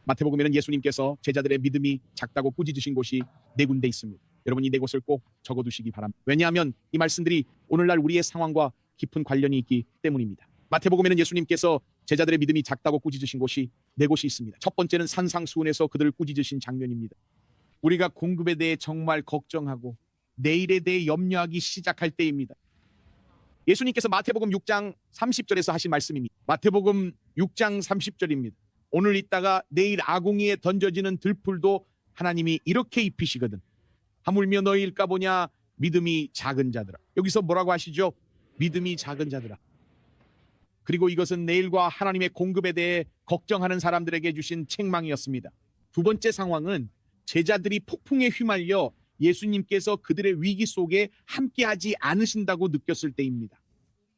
마태복음에는 예수님께서 제자들의 믿음이 작다고 꾸짖으신 곳이 네 군데 있습니다. 여러분 이 네 곳을 꼭 적어두시기 바랍니다. 왜냐하면 이 말씀들이 오늘날 우리의 상황과 깊은 관련이 있기 때문입니다. 마태복음에는 예수님께서 제자들의 믿음이 작다고 꾸짖으신 곳이 네 곳이 있습니다. 첫 번째는 산상수훈에서 그들을 꾸짖으신 장면입니다. 우리가 공급에 대해 정말 걱정하고 내일에 대해 염려하기 시작할 때입니다. 예수님께서 마태복음 6장 30절에서 하신 말씀입니다. 마태복음 6장 30절입니다. 오늘 있다가 내일 아궁이에 던져지는 들풀도 하나님이 이렇게 입히시거든. 하물며 너희일까 보냐 믿음이 작은 자들아. 여기서 뭐라고 하시죠? 믿음이 작은 자들아. 그리고 이것은 내일과 하나님의 공급에 대해 걱정하는 사람들에게 주신 책망이었습니다. 두 번째 상황은 제자들이 폭풍에 휘말려 예수님께서 그들의 위기 속에 함께하지 않으신다고 느꼈을 때입니다.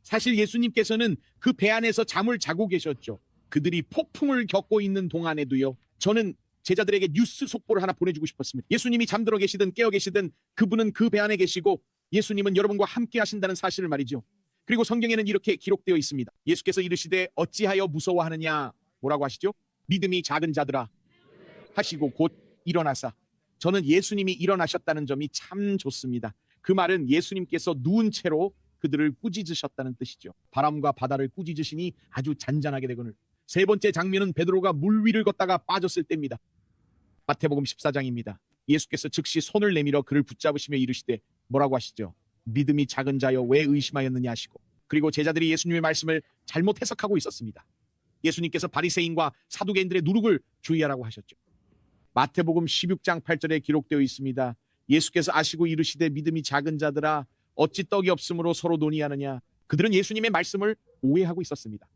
사실 예수님께서는 그 배 안에서 잠을 자고 계셨죠. 그들이 폭풍을 겪고 있는 동안에도요. 저는 제자들에게 뉴스 속보를 하나 보내주고 싶었습니다. 예수님이 잠들어 계시든 깨어 계시든 그분은 그 배 안에 계시고 예수님은 여러분과 함께 하신다는 사실을 말이죠. 그리고 성경에는 이렇게 기록되어 있습니다. 예수께서 이르시되 어찌하여 무서워하느냐. 뭐라고 하시죠? 믿음이 작은 자들아 하시고 곧 일어나사. 저는 예수님이 일어나셨다는 점이 참 좋습니다. 그 말은 예수님께서 누운 채로 그들을 꾸짖으셨다는 뜻이죠. 바람과 바다를 꾸짖으시니 아주 잔잔하게 되거늘. 세 번째 장면은 베드로가 물 위를 걷다가 빠졌을 때입니다. 마태복음 14장입니다. 예수께서 즉시 손을 내밀어 그를 붙잡으시며 이르시되 뭐라고 하시죠? 믿음이 작은 자여 왜 의심하였느냐 하시고, 그리고 제자들이 예수님의 말씀을 잘못 해석하고 있었습니다. 예수님께서 바리새인과 사두개인들의 누룩을 주의하라고 하셨죠. 마태복음 16장 8절에 기록되어 있습니다. 예수께서 아시고 이르시되 믿음이 작은 자들아 어찌 떡이 없으므로 서로 논의하느냐. 그들은 예수님의 말씀을 오해하고 있었습니다.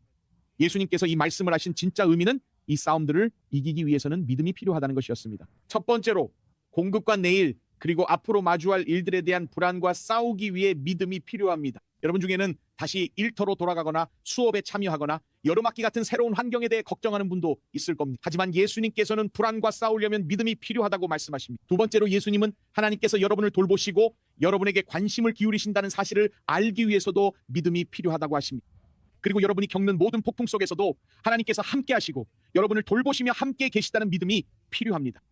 예수님께서 이 말씀을 하신 진짜 의미는 이 싸움들을 이기기 위해서는 믿음이 필요하다는 것이었습니다. 첫 번째로 공급과 내일 그리고 앞으로 마주할 일들에 대한 불안과 싸우기 위해 믿음이 필요합니다. 여러분 중에는 다시 일터로 돌아가거나 수업에 참여하거나 여름학기 같은 새로운 환경에 대해 걱정하는 분도 있을 겁니다. 하지만 예수님께서는 불안과 싸우려면 믿음이 필요하다고 말씀하십니다. 두 번째로 예수님은 하나님께서 여러분을 돌보시고 여러분에게 관심을 기울이신다는 사실을 알기 위해서도 믿음이 필요하다고 하십니다. 그리고 여러분이 겪는 모든 폭풍 속에서도 하나님께서 함께 하시고 여러분을 돌보시며 함께 계시다는 믿음이 필요합니다.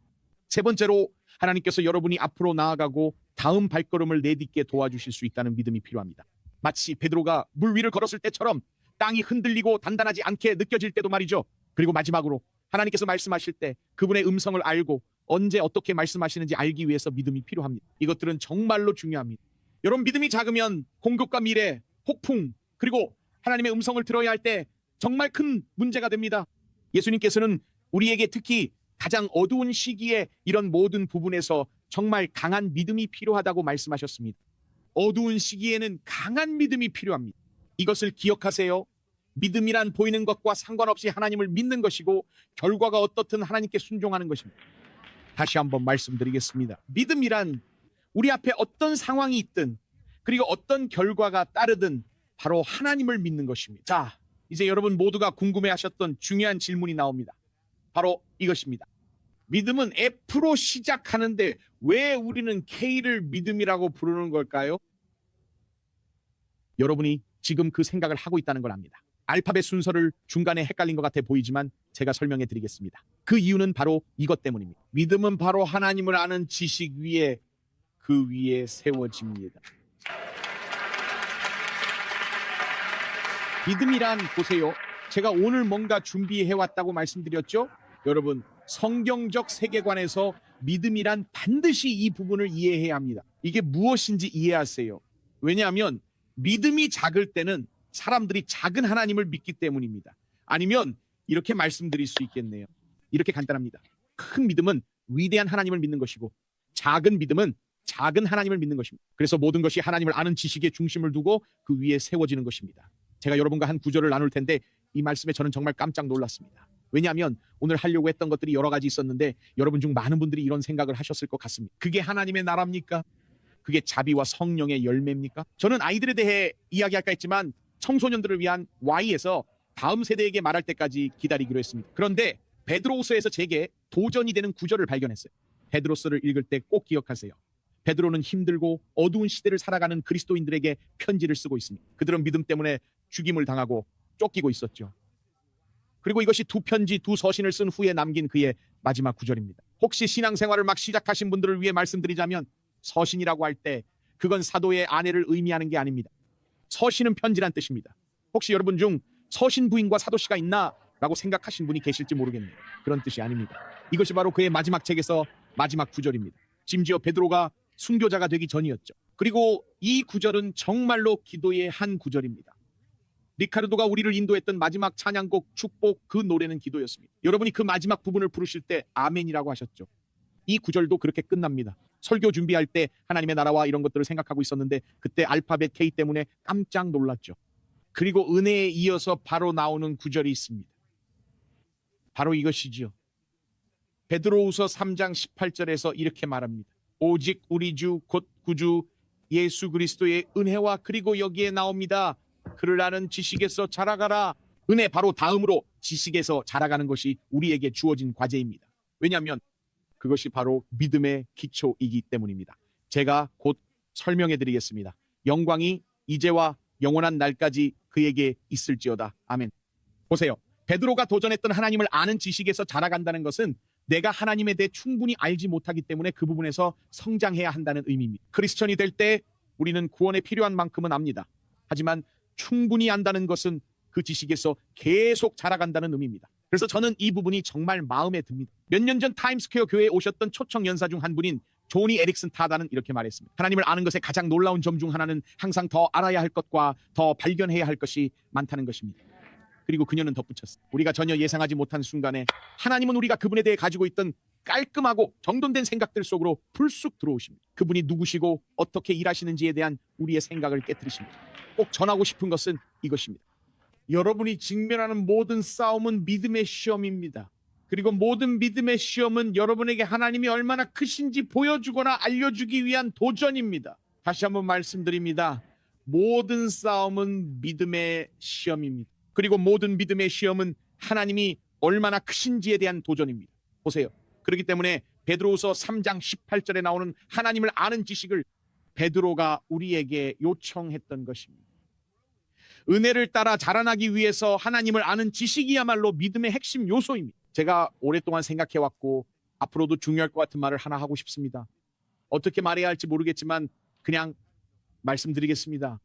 세 번째로 하나님께서 여러분이 앞으로 나아가고 다음 발걸음을 내딛게 도와주실 수 있다는 믿음이 필요합니다. 마치 베드로가 물 위를 걸었을 때처럼 땅이 흔들리고 단단하지 않게 느껴질 때도 말이죠. 그리고 마지막으로 하나님께서 말씀하실 때 그분의 음성을 알고 언제 어떻게 말씀하시는지 알기 위해서 믿음이 필요합니다. 이것들은 정말로 중요합니다. 여러분 믿음이 작으면 공급과 미래, 폭풍, 그리고 하나님의 음성을 들어야 할 때 정말 큰 문제가 됩니다. 예수님께서는 우리에게 특히 가장 어두운 시기에 이런 모든 부분에서 정말 강한 믿음이 필요하다고 말씀하셨습니다. 어두운 시기에는 강한 믿음이 필요합니다. 이것을 기억하세요. 믿음이란 보이는 것과 상관없이 하나님을 믿는 것이고 결과가 어떻든 하나님께 순종하는 것입니다. 다시 한번 말씀드리겠습니다. 믿음이란 우리 앞에 어떤 상황이 있든 그리고 어떤 결과가 따르든 바로 하나님을 믿는 것입니다. 자, 이제 여러분 모두가 궁금해하셨던 중요한 질문이 나옵니다. 바로 이것입니다. 믿음은 F로 시작하는데 왜 우리는 K를 믿음이라고 부르는 걸까요? 여러분이 지금 그 생각을 하고 있다는 걸 압니다. 알파벳 순서를 중간에 헷갈린 것 같아 보이지만 제가 설명해 드리겠습니다. 그 이유는 바로 이것 때문입니다. 믿음은 바로 하나님을 아는 지식 위에 그 위에 세워집니다. 믿음이란 보세요. 제가 오늘 뭔가 준비해왔다고 말씀드렸죠? 여러분 성경적 세계관에서 믿음이란 반드시 이 부분을 이해해야 합니다. 이게 무엇인지 이해하세요. 왜냐하면 믿음이 작을 때는 사람들이 작은 하나님을 믿기 때문입니다. 아니면 이렇게 말씀드릴 수 있겠네요. 이렇게 간단합니다. 큰 믿음은 위대한 하나님을 믿는 것이고 작은 믿음은 작은 하나님을 믿는 것입니다. 그래서 모든 것이 하나님을 아는 지식에 중심을 두고 그 위에 세워지는 것입니다. 제가 여러분과 한 구절을 나눌 텐데 이 말씀에 저는 정말 깜짝 놀랐습니다. 왜냐하면 오늘 하려고 했던 것들이 여러 가지 있었는데 여러분 중 많은 분들이 이런 생각을 하셨을 것 같습니다. 그게 하나님의 나라입니까? 그게 자비와 성령의 열매입니까? 저는 아이들에 대해 이야기할까 했지만 청소년들을 위한 Y에서 다음 세대에게 말할 때까지 기다리기로 했습니다. 그런데 베드로후서에서 제게 도전이 되는 구절을 발견했어요. 베드로서를 읽을 때 꼭 기억하세요. 베드로는 힘들고 어두운 시대를 살아가는 그리스도인들에게 편지를 쓰고 있습니다. 그들은 믿음 때문에 죽임을 당하고 쫓기고 있었죠. 그리고 이것이 두 편지, 두 서신을 쓴 후에 남긴 그의 마지막 구절입니다. 혹시 신앙생활을 막 시작하신 분들을 위해 말씀드리자면 서신이라고 할 때 그건 사도의 아내를 의미하는 게 아닙니다. 서신은 편지란 뜻입니다. 혹시 여러분 중 서신 부인과 사도씨가 있나? 라고 생각하신 분이 계실지 모르겠네요. 그런 뜻이 아닙니다. 이것이 바로 그의 마지막 책에서 마지막 구절입니다. 심지어 베드로가 순교자가 되기 전이었죠. 그리고 이 구절은 정말로 기도의 한 구절입니다. 리카르도가 우리를 인도했던 마지막 찬양곡 축복 그 노래는 기도였습니다. 여러분이 그 마지막 부분을 부르실 때 아멘이라고 하셨죠. 이 구절도 그렇게 끝납니다. 설교 준비할 때 하나님의 나라와 이런 것들을 생각하고 있었는데 그때 알파벳 K 때문에 깜짝 놀랐죠. 그리고 은혜에 이어서 바로 나오는 구절이 있습니다. 바로 이것이지요. 베드로후서 3장 18절에서 이렇게 말합니다. 오직 우리 주 곧 구주 예수 그리스도의 은혜와 그리고 여기에 나옵니다. 그를 아는 지식에서 자라가라. 은혜 바로 다음으로 지식에서 자라가는 것이 우리에게 주어진 과제입니다. 왜냐하면 그것이 바로 믿음의 기초이기 때문입니다. 제가 곧 설명해 드리겠습니다. 영광이 이제와 영원한 날까지 그에게 있을지어다. 아멘. 보세요. 베드로가 도전했던 하나님을 아는 지식에서 자라간다는 것은 내가 하나님에 대해 충분히 알지 못하기 때문에 그 부분에서 성장해야 한다는 의미입니다. 크리스천이 될 때 우리는 구원에 필요한 만큼은 압니다. 하지만 충분히 안다는 것은 그 지식에서 계속 자라간다는 의미입니다. 그래서 저는 이 부분이 정말 마음에 듭니다. 몇 년 전 타임스퀘어 교회에 오셨던 초청 연사 중 한 분인 조니 에릭슨 타다는 이렇게 말했습니다. 하나님을 아는 것의 가장 놀라운 점 중 하나는 항상 더 알아야 할 것과 더 발견해야 할 것이 많다는 것입니다. 그리고 그녀는 덧붙였습니다. 우리가 전혀 예상하지 못한 순간에 하나님은 우리가 그분에 대해 가지고 있던 깔끔하고 정돈된 생각들 속으로 불쑥 들어오십니다. 그분이 누구시고 어떻게 일하시는지에 대한 우리의 생각을 깨트리십니다. 꼭 전하고 싶은 것은 이것입니다. 여러분이 직면하는 모든 싸움은 믿음의 시험입니다. 그리고 모든 믿음의 시험은 여러분에게 하나님이 얼마나 크신지 보여주거나 알려주기 위한 도전입니다. 다시 한번 말씀드립니다. 모든 싸움은 믿음의 시험입니다. 그리고 모든 믿음의 시험은 하나님이 얼마나 크신지에 대한 도전입니다. 보세요. 그렇기 때문에 베드로후서 3장 18절에 나오는 하나님을 아는 지식을 베드로가 우리에게 요청했던 것입니다. 은혜를 따라 자라나기 위해서 하나님을 아는 지식이야말로 믿음의 핵심 요소입니다. 제가 오랫동안 생각해왔고 앞으로도 중요할 것 같은 말을 하나 하고 싶습니다. 어떻게 말해야 할지 모르겠지만 그냥 말씀드리겠습니다.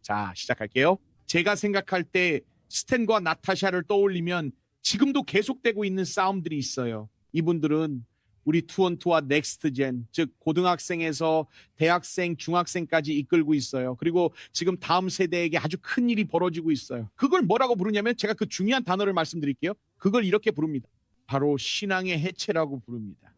자, 시작할게요. 제가 생각할 때 스탠과 나타샤를 떠올리면 지금도 계속되고 있는 싸움들이 있어요. 이분들은 우리 투원투와 넥스트젠, 즉 고등학생에서 대학생, 중학생까지 이끌고 있어요. 그리고 지금 다음 세대에게 아주 큰 일이 벌어지고 있어요. 그걸 뭐라고 부르냐면 제가 그 중요한 단어를 말씀드릴게요. 그걸 이렇게 부릅니다. 바로 신앙의 해체라고 부릅니다.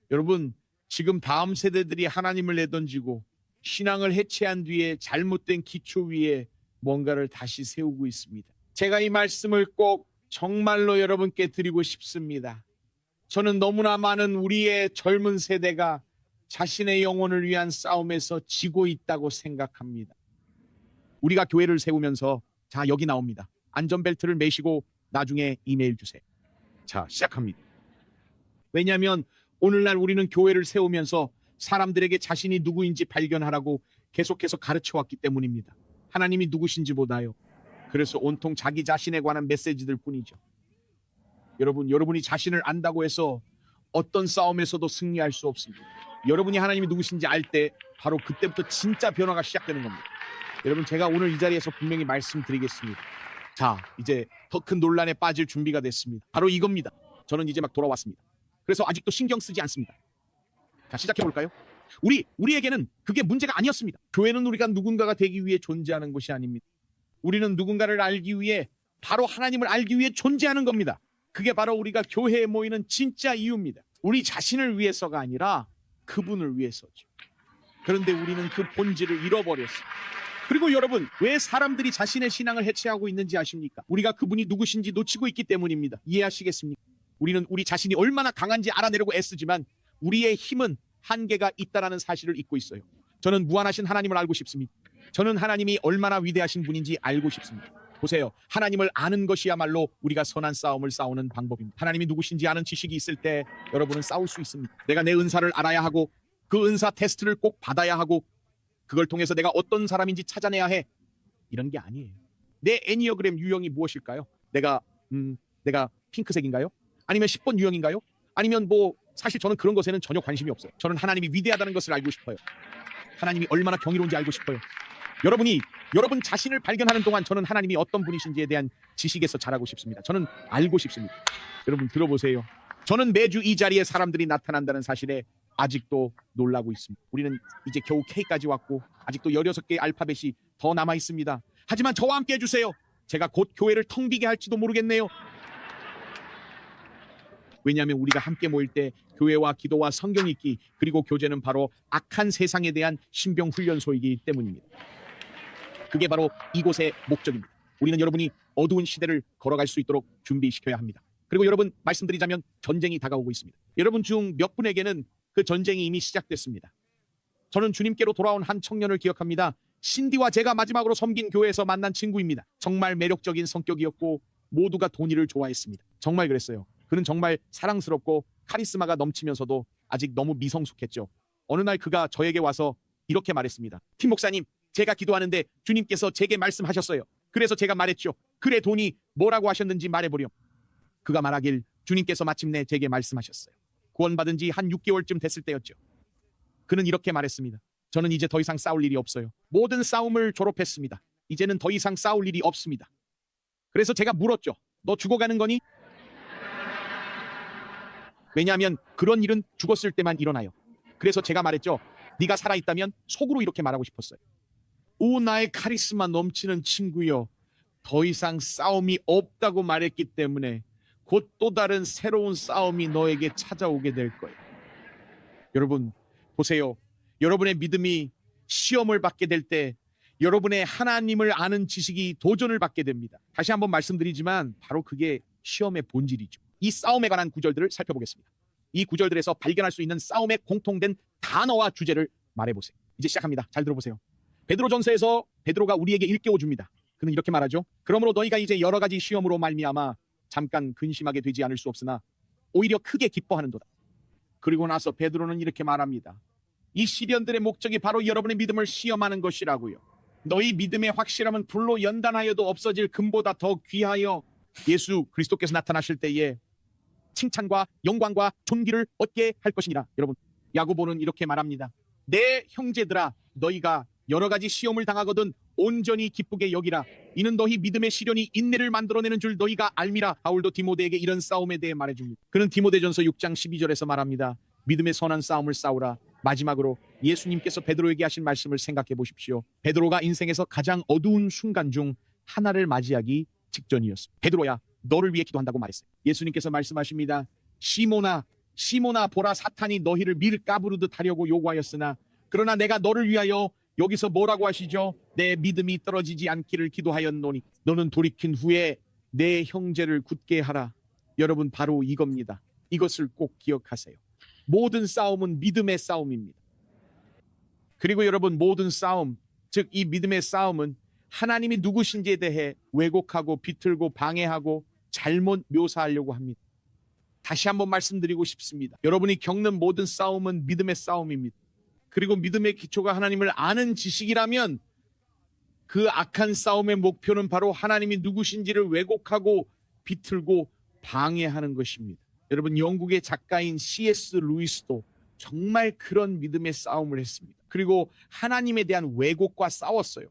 여러분, 지금 다음 세대들이 하나님을 내던지고 신앙을 해체한 뒤에 잘못된 기초 위에 뭔가를 다시 세우고 있습니다. 제가 이 말씀을 꼭 정말로 여러분께 드리고 싶습니다. 저는 너무나 많은 우리의 젊은 세대가 자신의 영혼을 위한 싸움에서 지고 있다고 생각합니다. 우리가 교회를 세우면서 자, 여기 나옵니다. 안전벨트를 매시고 나중에 이메일 주세요. 자, 시작합니다. 왜냐하면 오늘날 우리는 교회를 세우면서 사람들에게 자신이 누구인지 발견하라고 계속해서 가르쳐왔기 때문입니다. 하나님이 누구신지보다요. 그래서 온통 자기 자신에 관한 메시지들 뿐이죠. 여러분이 자신을 안다고 해서 어떤 싸움에서도 승리할 수 없습니다. 여러분이 하나님이 누구신지 알 때 바로 그때부터 진짜 변화가 시작되는 겁니다. 여러분, 제가 오늘 이 자리에서 분명히 말씀드리겠습니다. 자, 이제 더 큰 논란에 빠질 준비가 됐습니다. 바로 이겁니다. 저는 이제 막 돌아왔습니다. 그래서 아직도 신경 쓰지 않습니다. 자, 시작해볼까요? 우리에게는 그게 문제가 아니었습니다. 교회는 우리가 누군가가 되기 위해 존재하는 것이 아닙니다. 우리는 누군가를 알기 위해, 바로 하나님을 알기 위해 존재하는 겁니다. 그게 바로 우리가 교회에 모이는 진짜 이유입니다. 우리 자신을 위해서가 아니라 그분을 위해서죠. 그런데 우리는 그 본질을 잃어버렸습니다. 그리고 여러분, 왜 사람들이 자신의 신앙을 해체하고 있는지 아십니까? 우리가 그분이 누구신지 놓치고 있기 때문입니다. 이해하시겠습니까? 우리는 우리 자신이 얼마나 강한지 알아내려고 애쓰지만 우리의 힘은 한계가 있다는 사실을 잊고 있어요. 저는 무한하신 하나님을 알고 싶습니다. 저는 하나님이 얼마나 위대하신 분인지 알고 싶습니다. 보세요. 하나님을 아는 것이야말로 우리가 선한 싸움을 싸우는 방법입니다. 하나님이 누구신지 아는 지식이 있을 때 여러분은 싸울 수 있습니다. 내가 내 은사를 알아야 하고 그 은사 테스트를 꼭 받아야 하고 그걸 통해서 내가 어떤 사람인지 찾아내야 해. 이런 게 아니에요. 내 애니어그램 유형이 무엇일까요? 내가 내가 핑크색인가요? 아니면 10번 유형인가요? 아니면 뭐 사실 저는 그런 것에는 전혀 관심이 없어요. 저는 하나님이 위대하다는 것을 알고 싶어요. 하나님이 얼마나 경이로운지 알고 싶어요. 여러분 자신을 발견하는 동안 저는 하나님이 어떤 분이신지에 대한 지식에서 자라고 싶습니다. 저는 알고 싶습니다. 여러분 들어보세요. 저는 매주 이 자리에 사람들이 나타난다는 사실에 아직도 놀라고 있습니다. 우리는 이제 겨우 K까지 왔고 아직도 16개의 알파벳이 더 남아 있습니다. 하지만 저와 함께 해주세요. 제가 곧 교회를 텅 비게 할지도 모르겠네요. 왜냐하면 우리가 함께 모일 때 교회와 기도와 성경 읽기 그리고 교제는 바로 악한 세상에 대한 신병 훈련소이기 때문입니다. 그게 바로 이곳의 목적입니다. 우리는 여러분이 어두운 시대를 걸어갈 수 있도록 준비시켜야 합니다. 그리고 여러분 말씀드리자면 전쟁이 다가오고 있습니다. 여러분 중 몇 분에게는 그 전쟁이 이미 시작됐습니다. 저는 주님께로 돌아온 한 청년을 기억합니다. 신디와 제가 마지막으로 섬긴 교회에서 만난 친구입니다. 정말 매력적인 성격이었고 모두가 도니를 좋아했습니다. 정말 그랬어요. 그는 정말 사랑스럽고 카리스마가 넘치면서도 아직 너무 미성숙했죠. 어느 날 그가 저에게 와서 이렇게 말했습니다. 팀 목사님, 제가 기도하는데 주님께서 제게 말씀하셨어요. 그래서 제가 말했죠. 그래 도니, 뭐라고 하셨는지 말해보렴. 그가 말하길 주님께서 마침내 제게 말씀하셨어요. 구원받은 지 한 6개월쯤 됐을 때였죠. 그는 이렇게 말했습니다. 저는 이제 더 이상 싸울 일이 없어요. 모든 싸움을 졸업했습니다. 이제는 더 이상 싸울 일이 없습니다. 그래서 제가 물었죠. 너 죽어가는 거니? 왜냐하면 그런 일은 죽었을 때만 일어나요. 그래서 제가 말했죠. 네가 살아있다면 속으로 이렇게 말하고 싶었어요. 오, 나의 카리스마 넘치는 친구여. 더 이상 싸움이 없다고 말했기 때문에 곧 또 다른 새로운 싸움이 너에게 찾아오게 될 거예요. 여러분 보세요. 여러분의 믿음이 시험을 받게 될 때 여러분의 하나님을 아는 지식이 도전을 받게 됩니다. 다시 한번 말씀드리지만 바로 그게 시험의 본질이죠. 이 싸움에 관한 구절들을 살펴보겠습니다. 이 구절들에서 발견할 수 있는 싸움의 공통된 단어와 주제를 말해보세요. 이제 시작합니다. 잘 들어보세요. 베드로전서에서 베드로가 우리에게 일깨워 줍니다. 그는 이렇게 말하죠. 그러므로 너희가 이제 여러 가지 시험으로 말미암아 잠깐 근심하게 되지 않을 수 없으나 오히려 크게 기뻐하는도다. 그리고 나서 베드로는 이렇게 말합니다. 이 시련들의 목적이 바로 여러분의 믿음을 시험하는 것이라고요. 너희 믿음의 확실함은 불로 연단하여도 없어질 금보다 더 귀하여 예수 그리스도께서 나타나실 때에 칭찬과 영광과 존귀를 얻게 할 것이니라. 여러분 야고보는 이렇게 말합니다. 내 형제들아, 너희가 여러 가지 시험을 당하거든 온전히 기쁘게 여기라. 이는 너희 믿음의 시련이 인내를 만들어내는 줄 너희가 알미라. 바울도 디모데에게 이런 싸움에 대해 말해줍니다. 그는 디모데전서 6장 12절에서 말합니다. 믿음의 선한 싸움을 싸우라. 마지막으로 예수님께서 베드로에게 하신 말씀을 생각해 보십시오. 베드로가 인생에서 가장 어두운 순간 중 하나를 맞이하기 직전이었습니다. 베드로야, 너를 위해 기도한다고 말했어요. 예수님께서 말씀하십니다. 시몬아, 시몬아, 보라, 사탄이 너희를 밀 까부르듯 하려고 요구하였으나 그러나 내가 너를 위하여, 여기서 뭐라고 하시죠? 내 믿음이 떨어지지 않기를 기도하였노니 너는 돌이킨 후에 내 형제를 굳게 하라. 여러분 바로 이겁니다. 이것을 꼭 기억하세요. 모든 싸움은 믿음의 싸움입니다. 그리고 여러분 모든 싸움, 즉 이 믿음의 싸움은 하나님이 누구신지에 대해 왜곡하고 비틀고 방해하고 잘못 묘사하려고 합니다. 다시 한번 말씀드리고 싶습니다. 여러분이 겪는 모든 싸움은 믿음의 싸움입니다. 그리고 믿음의 기초가 하나님을 아는 지식이라면 그 악한 싸움의 목표는 바로 하나님이 누구신지를 왜곡하고 비틀고 방해하는 것입니다. 여러분 영국의 작가인 C.S. 루이스도 정말 그런 믿음의 싸움을 했습니다. 그리고 하나님에 대한 왜곡과 싸웠어요.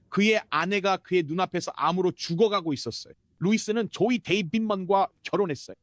그의 아내가 그의 눈앞에서 암으로 죽어가고 있었어요. 루이스는 조이 데이빗먼과 결혼했어요.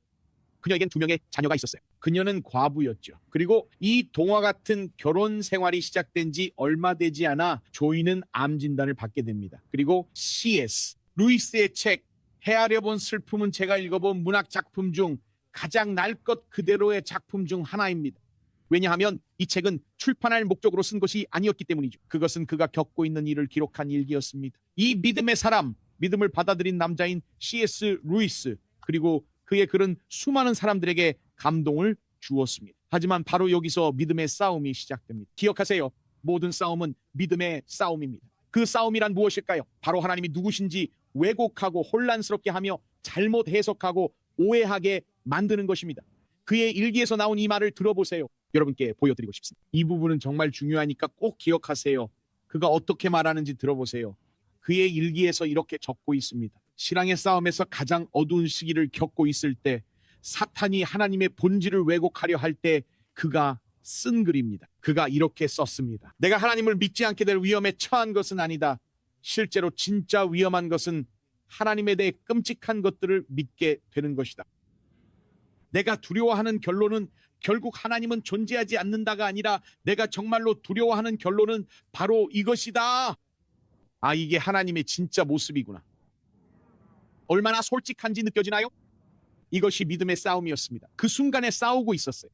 그녀에겐 2명의 자녀가 있었어요. 그녀는 과부였죠. 그리고 이 동화 같은 결혼 생활이 시작된 지 얼마 되지 않아 조이는 암 진단을 받게 됩니다. 그리고 C.S. 루이스의 책 헤아려 본 슬픔은 제가 읽어본 문학 작품 중 가장 날 것 그대로의 작품 중 하나입니다. 왜냐하면 이 책은 출판할 목적으로 쓴 것이 아니었기 때문이죠. 그것은 그가 겪고 있는 일을 기록한 일기였습니다. 이 믿음의 사람, 믿음을 받아들인 남자인 C.S. 루이스, 그리고 그의 글은 수많은 사람들에게 감동을 주었습니다. 하지만 바로 여기서 믿음의 싸움이 시작됩니다. 기억하세요. 모든 싸움은 믿음의 싸움입니다. 그 싸움이란 무엇일까요? 바로 하나님이 누구신지 왜곡하고 혼란스럽게 하며 잘못 해석하고 오해하게 만드는 것입니다. 그의 일기에서 나온 이 말을 들어보세요. 여러분께 보여드리고 싶습니다. 이 부분은 정말 중요하니까 꼭 기억하세요. 그가 어떻게 말하는지 들어보세요. 그의 일기에서 이렇게 적고 있습니다. 신앙의 싸움에서 가장 어두운 시기를 겪고 있을 때 사탄이 하나님의 본질을 왜곡하려 할 때 그가 쓴 글입니다. 그가 이렇게 썼습니다. 내가 하나님을 믿지 않게 될 위험에 처한 것은 아니다. 실제로 진짜 위험한 것은 하나님에 대해 끔찍한 것들을 믿게 되는 것이다. 내가 두려워하는 결론은 결국 하나님은 존재하지 않는다가 아니라 내가 정말로 두려워하는 결론은 바로 이것이다. 아, 이게 하나님의 진짜 모습이구나. 얼마나 솔직한지 느껴지나요? 이것이 믿음의 싸움이었습니다. 그 순간에 싸우고 있었어요.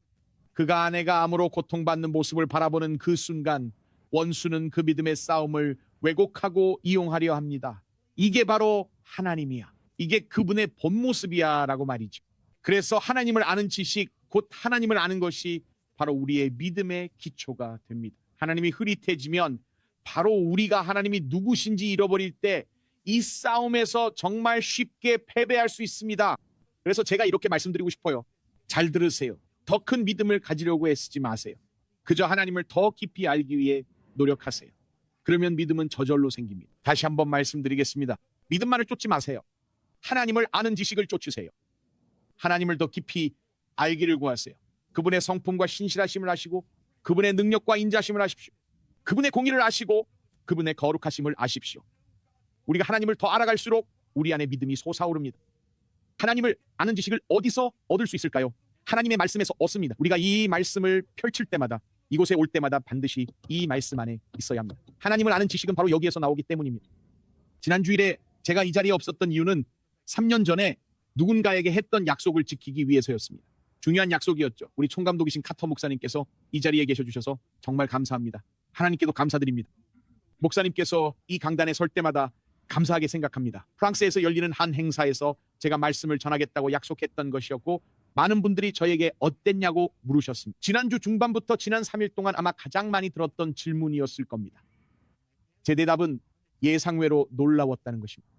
그가 아내가 암으로 고통받는 모습을 바라보는 그 순간 원수는 그 믿음의 싸움을 왜곡하고 이용하려 합니다. 이게 바로 하나님이야. 이게 그분의 본 모습이야 라고 말이죠. 그래서 하나님을 아는 지식, 곧 하나님을 아는 것이 바로 우리의 믿음의 기초가 됩니다. 하나님이 흐릿해지면 바로 우리가 하나님이 누구신지 잃어버릴 때 이 싸움에서 정말 쉽게 패배할 수 있습니다. 그래서 제가 이렇게 말씀드리고 싶어요. 잘 들으세요. 더 큰 믿음을 가지려고 애쓰지 마세요. 그저 하나님을 더 깊이 알기 위해 노력하세요. 그러면 믿음은 저절로 생깁니다. 다시 한번 말씀드리겠습니다. 믿음만을 쫓지 마세요. 하나님을 아는 지식을 쫓으세요. 하나님을 더 깊이 알기를 구하세요. 그분의 성품과 신실하심을 아시고 그분의 능력과 인자심을 아십시오. 그분의 공의를 아시고 그분의 거룩하심을 아십시오. 우리가 하나님을 더 알아갈수록 우리 안에 믿음이 솟아오릅니다. 하나님을 아는 지식을 어디서 얻을 수 있을까요? 하나님의 말씀에서 얻습니다. 우리가 이 말씀을 펼칠 때마다, 이곳에 올 때마다 반드시 이 말씀 안에 있어야 합니다. 하나님을 아는 지식은 바로 여기에서 나오기 때문입니다. 지난 주일에 제가 이 자리에 없었던 이유는 3년 전에 누군가에게 했던 약속을 지키기 위해서였습니다. 중요한 약속이었죠. 우리 총감독이신 카터 목사님께서 이 자리에 계셔 주셔서 정말 감사합니다. 하나님께도 감사드립니다. 목사님께서 이 강단에 설 때마다 감사하게 생각합니다. 프랑스에서 열리는 한 행사에서 제가 말씀을 전하겠다고 약속했던 것이었고 많은 분들이 저에게 어땠냐고 물으셨습니다. 지난주 중반부터 지난 3일 동안 아마 가장 많이 들었던 질문이었을 겁니다. 제 대답은 예상외로 놀라웠다는 것입니다.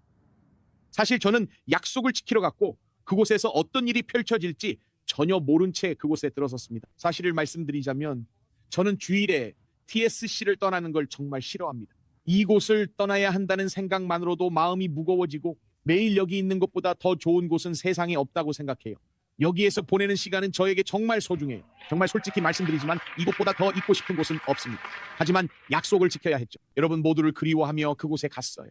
사실 저는 약속을 지키러 갔고 그곳에서 어떤 일이 펼쳐질지 전혀 모른 채 그곳에 들어섰습니다. 사실을 말씀드리자면 저는 주일에 TSC를 떠나는 걸 정말 싫어합니다. 이곳을 떠나야 한다는 생각만으로도 마음이 무거워지고 매일 여기 있는 것보다 더 좋은 곳은 세상에 없다고 생각해요. 여기에서 보내는 시간은 저에게 정말 소중해요. 정말 솔직히 말씀드리지만 이곳보다 더 있고 싶은 곳은 없습니다. 하지만 약속을 지켜야 했죠. 여러분 모두를 그리워하며 그곳에 갔어요.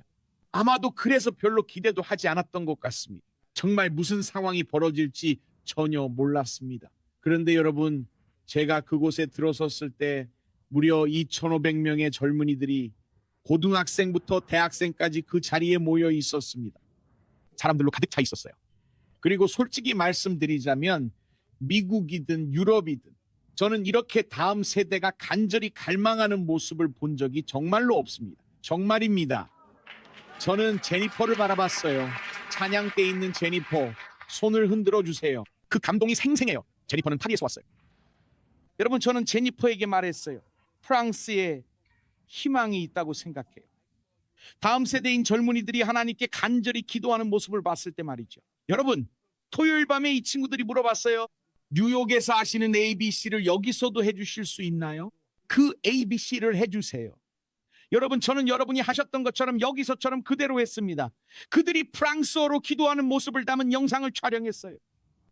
아마도 그래서 별로 기대도 하지 않았던 것 같습니다. 정말 무슨 상황이 벌어질지 전혀 몰랐습니다. 그런데 여러분, 제가 그곳에 들어섰을 때 무려 2,500명의 젊은이들이 고등학생부터 대학생까지 그 자리에 모여 있었습니다. 사람들로 가득 차 있었어요. 그리고 솔직히 말씀드리자면 미국이든 유럽이든 저는 이렇게 다음 세대가 간절히 갈망하는 모습을 본 적이 정말로 없습니다. 정말입니다. 저는 제니퍼를 바라봤어요. 찬양 때 있는 제니퍼, 손을 흔들어 주세요. 그 감동이 생생해요. 제니퍼는 파리에서 왔어요. 여러분, 저는 제니퍼에게 말했어요. 프랑스에 희망이 있다고 생각해요. 다음 세대인 젊은이들이 하나님께 간절히 기도하는 모습을 봤을 때 말이죠. 여러분, 토요일 밤에 이 친구들이 물어봤어요. 뉴욕에서 하시는 ABC를 여기서도 해주실 수 있나요? 그 ABC를 해주세요. 여러분, 저는 여러분이 하셨던 것처럼 여기서처럼 그대로 했습니다. 그들이 프랑스어로 기도하는 모습을 담은 영상을 촬영했어요.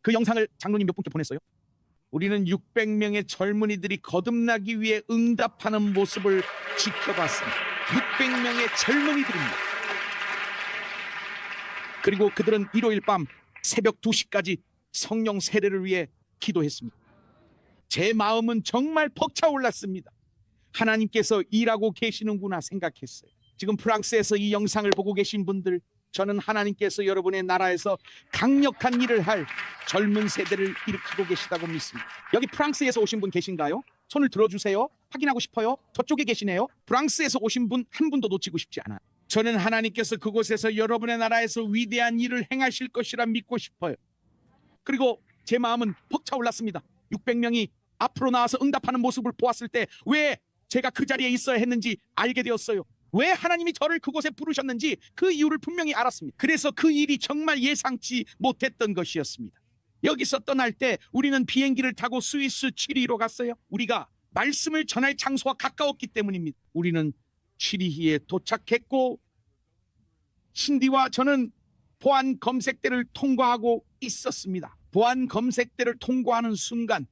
그 영상을 장로님 몇 분께 보냈어요. 우리는 600명의 젊은이들이 거듭나기 위해 응답하는 모습을 지켜봤습니다. 600명의 젊은이들입니다. 그리고 그들은 일요일 밤 새벽 2시까지 성령 세례를 위해 기도했습니다. 제 마음은 정말 벅차올랐습니다. 하나님께서 일하고 계시는구나 생각했어요. 지금 프랑스에서 이 영상을 보고 계신 분들, 저는 하나님께서 여러분의 나라에서 강력한 일을 할 젊은 세대를 일으키고 계시다고 믿습니다. 여기 프랑스에서 오신 분 계신가요? 손을 들어주세요. 확인하고 싶어요. 저쪽에 계시네요. 프랑스에서 오신 분 한 분도 놓치고 싶지 않아요. 저는 하나님께서 그곳에서 여러분의 나라에서 위대한 일을 행하실 것이라 믿고 싶어요. 그리고 제 마음은 벅차올랐습니다. 600명이 앞으로 나와서 응답하는 모습을 보았을 때 왜 제가 그 자리에 있어야 했는지 알게 되었어요. 왜 하나님이 저를 그곳에 부르셨는지 그 이유를 분명히 알았습니다. 그래서 그 일이 정말 예상치 못했던 것이었습니다. 여기서 떠날 때 우리는 비행기를 타고 스위스 취리히로 갔어요. 우리가 말씀을 전할 장소와 가까웠기 때문입니다. 우리는 취리히에 도착했고 신디와 저는 보안 검색대를 통과하고 있었습니다. 보안 검색대를 통과하는 순간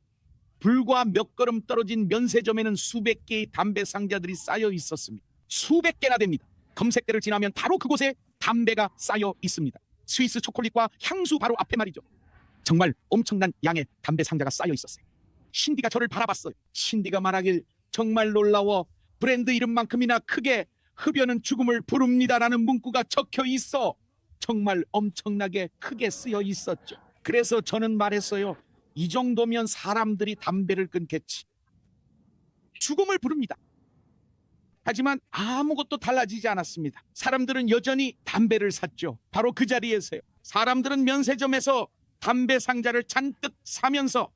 불과 몇 걸음 떨어진 면세점에는 수백 개의 담배 상자들이 쌓여 있었습니다. 수백 개나 됩니다. 검색대를 지나면 바로 그곳에 담배가 쌓여 있습니다. 스위스 초콜릿과 향수 바로 앞에 말이죠. 정말 엄청난 양의 담배 상자가 쌓여 있었어요. 신디가 저를 바라봤어요. 신디가 말하길 정말 놀라워. 브랜드 이름만큼이나 크게 흡연은 죽음을 부릅니다라는 문구가 적혀 있어 정말 엄청나게 크게 쓰여 있었죠. 그래서 저는 말했어요. 이 정도면 사람들이 담배를 끊겠지. 죽음을 부릅니다. 하지만 아무것도 달라지지 않았습니다. 사람들은 여전히 담배를 샀죠. 바로 그 자리에서요. 사람들은 면세점에서 담배 상자를 잔뜩 사면서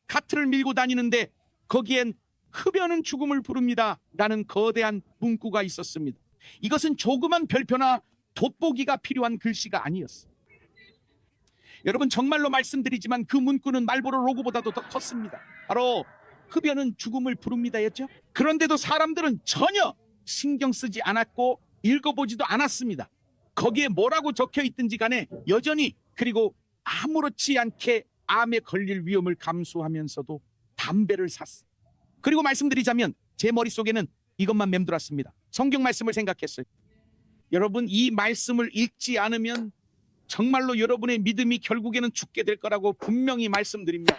카트를 밀고 다니는데 거기엔 흡연은 죽음을 부릅니다 라는 거대한 문구가 있었습니다. 이것은 조그만 별표나 돋보기가 필요한 글씨가 아니었어요. 여러분 정말로 말씀드리지만 그 문구는 말보로 로고보다도 더 컸습니다. 바로 흡연은 죽음을 부릅니다였죠. 그런데도 사람들은 전혀 신경 쓰지 않았고 읽어보지도 않았습니다. 거기에 뭐라고 적혀 있든지 간에 여전히 그리고 아무렇지 않게 암에 걸릴 위험을 감수하면서도 담배를 샀어요. 그리고 말씀드리자면 제 머릿속에는 이것만 맴돌았습니다. 성경 말씀을 생각했어요. 여러분 이 말씀을 읽지 않으면 정말로 여러분의 믿음이 결국에는 죽게 될 거라고 분명히 말씀드립니다.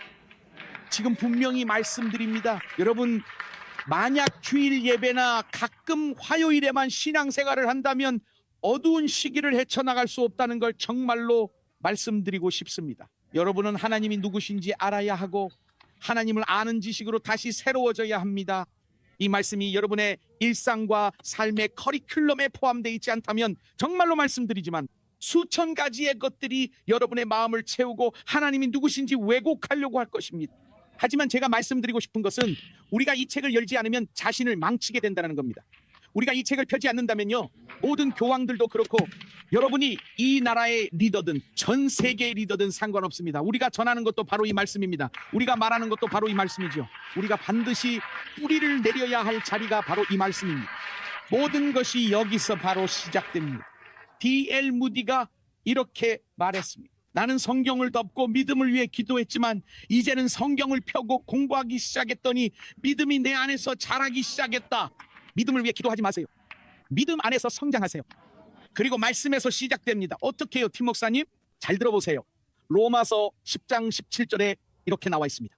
지금 분명히 말씀드립니다. 여러분 만약 주일 예배나 가끔 화요일에만 신앙생활을 한다면 어두운 시기를 헤쳐나갈 수 없다는 걸 정말로 말씀드리고 싶습니다. 여러분은 하나님이 누구신지 알아야 하고 하나님을 아는 지식으로 다시 새로워져야 합니다. 이 말씀이 여러분의 일상과 삶의 커리큘럼에 포함되어 있지 않다면 정말로 말씀드리지만 수천 가지의 것들이 여러분의 마음을 채우고 하나님이 누구신지 왜곡하려고 할 것입니다. 하지만 제가 말씀드리고 싶은 것은 우리가 이 책을 열지 않으면 자신을 망치게 된다는 겁니다. 우리가 이 책을 펴지 않는다면요 모든 교황들도 그렇고 여러분이 이 나라의 리더든 전 세계의 리더든 상관없습니다. 우리가 전하는 것도 바로 이 말씀입니다. 우리가 말하는 것도 바로 이 말씀이죠. 우리가 반드시 뿌리를 내려야 할 자리가 바로 이 말씀입니다. 모든 것이 여기서 바로 시작됩니다. D.L. 무디가 이렇게 말했습니다. 나는 성경을 덮고 믿음을 위해 기도했지만 이제는 성경을 펴고 공부하기 시작했더니 믿음이 내 안에서 자라기 시작했다. 믿음을 위해 기도하지 마세요. 믿음 안에서 성장하세요. 그리고 말씀에서 시작됩니다. 어떻게 해요, 팀 목사님? 잘 들어보세요. 로마서 10장 17절에 이렇게 나와 있습니다.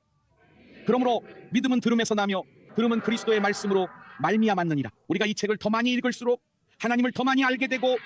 그러므로 믿음은 들음에서 나며 들음은 그리스도의 말씀으로 말미암았느니라. 우리가 이 책을 더 많이 읽을수록 하나님을 더 많이 알게 되고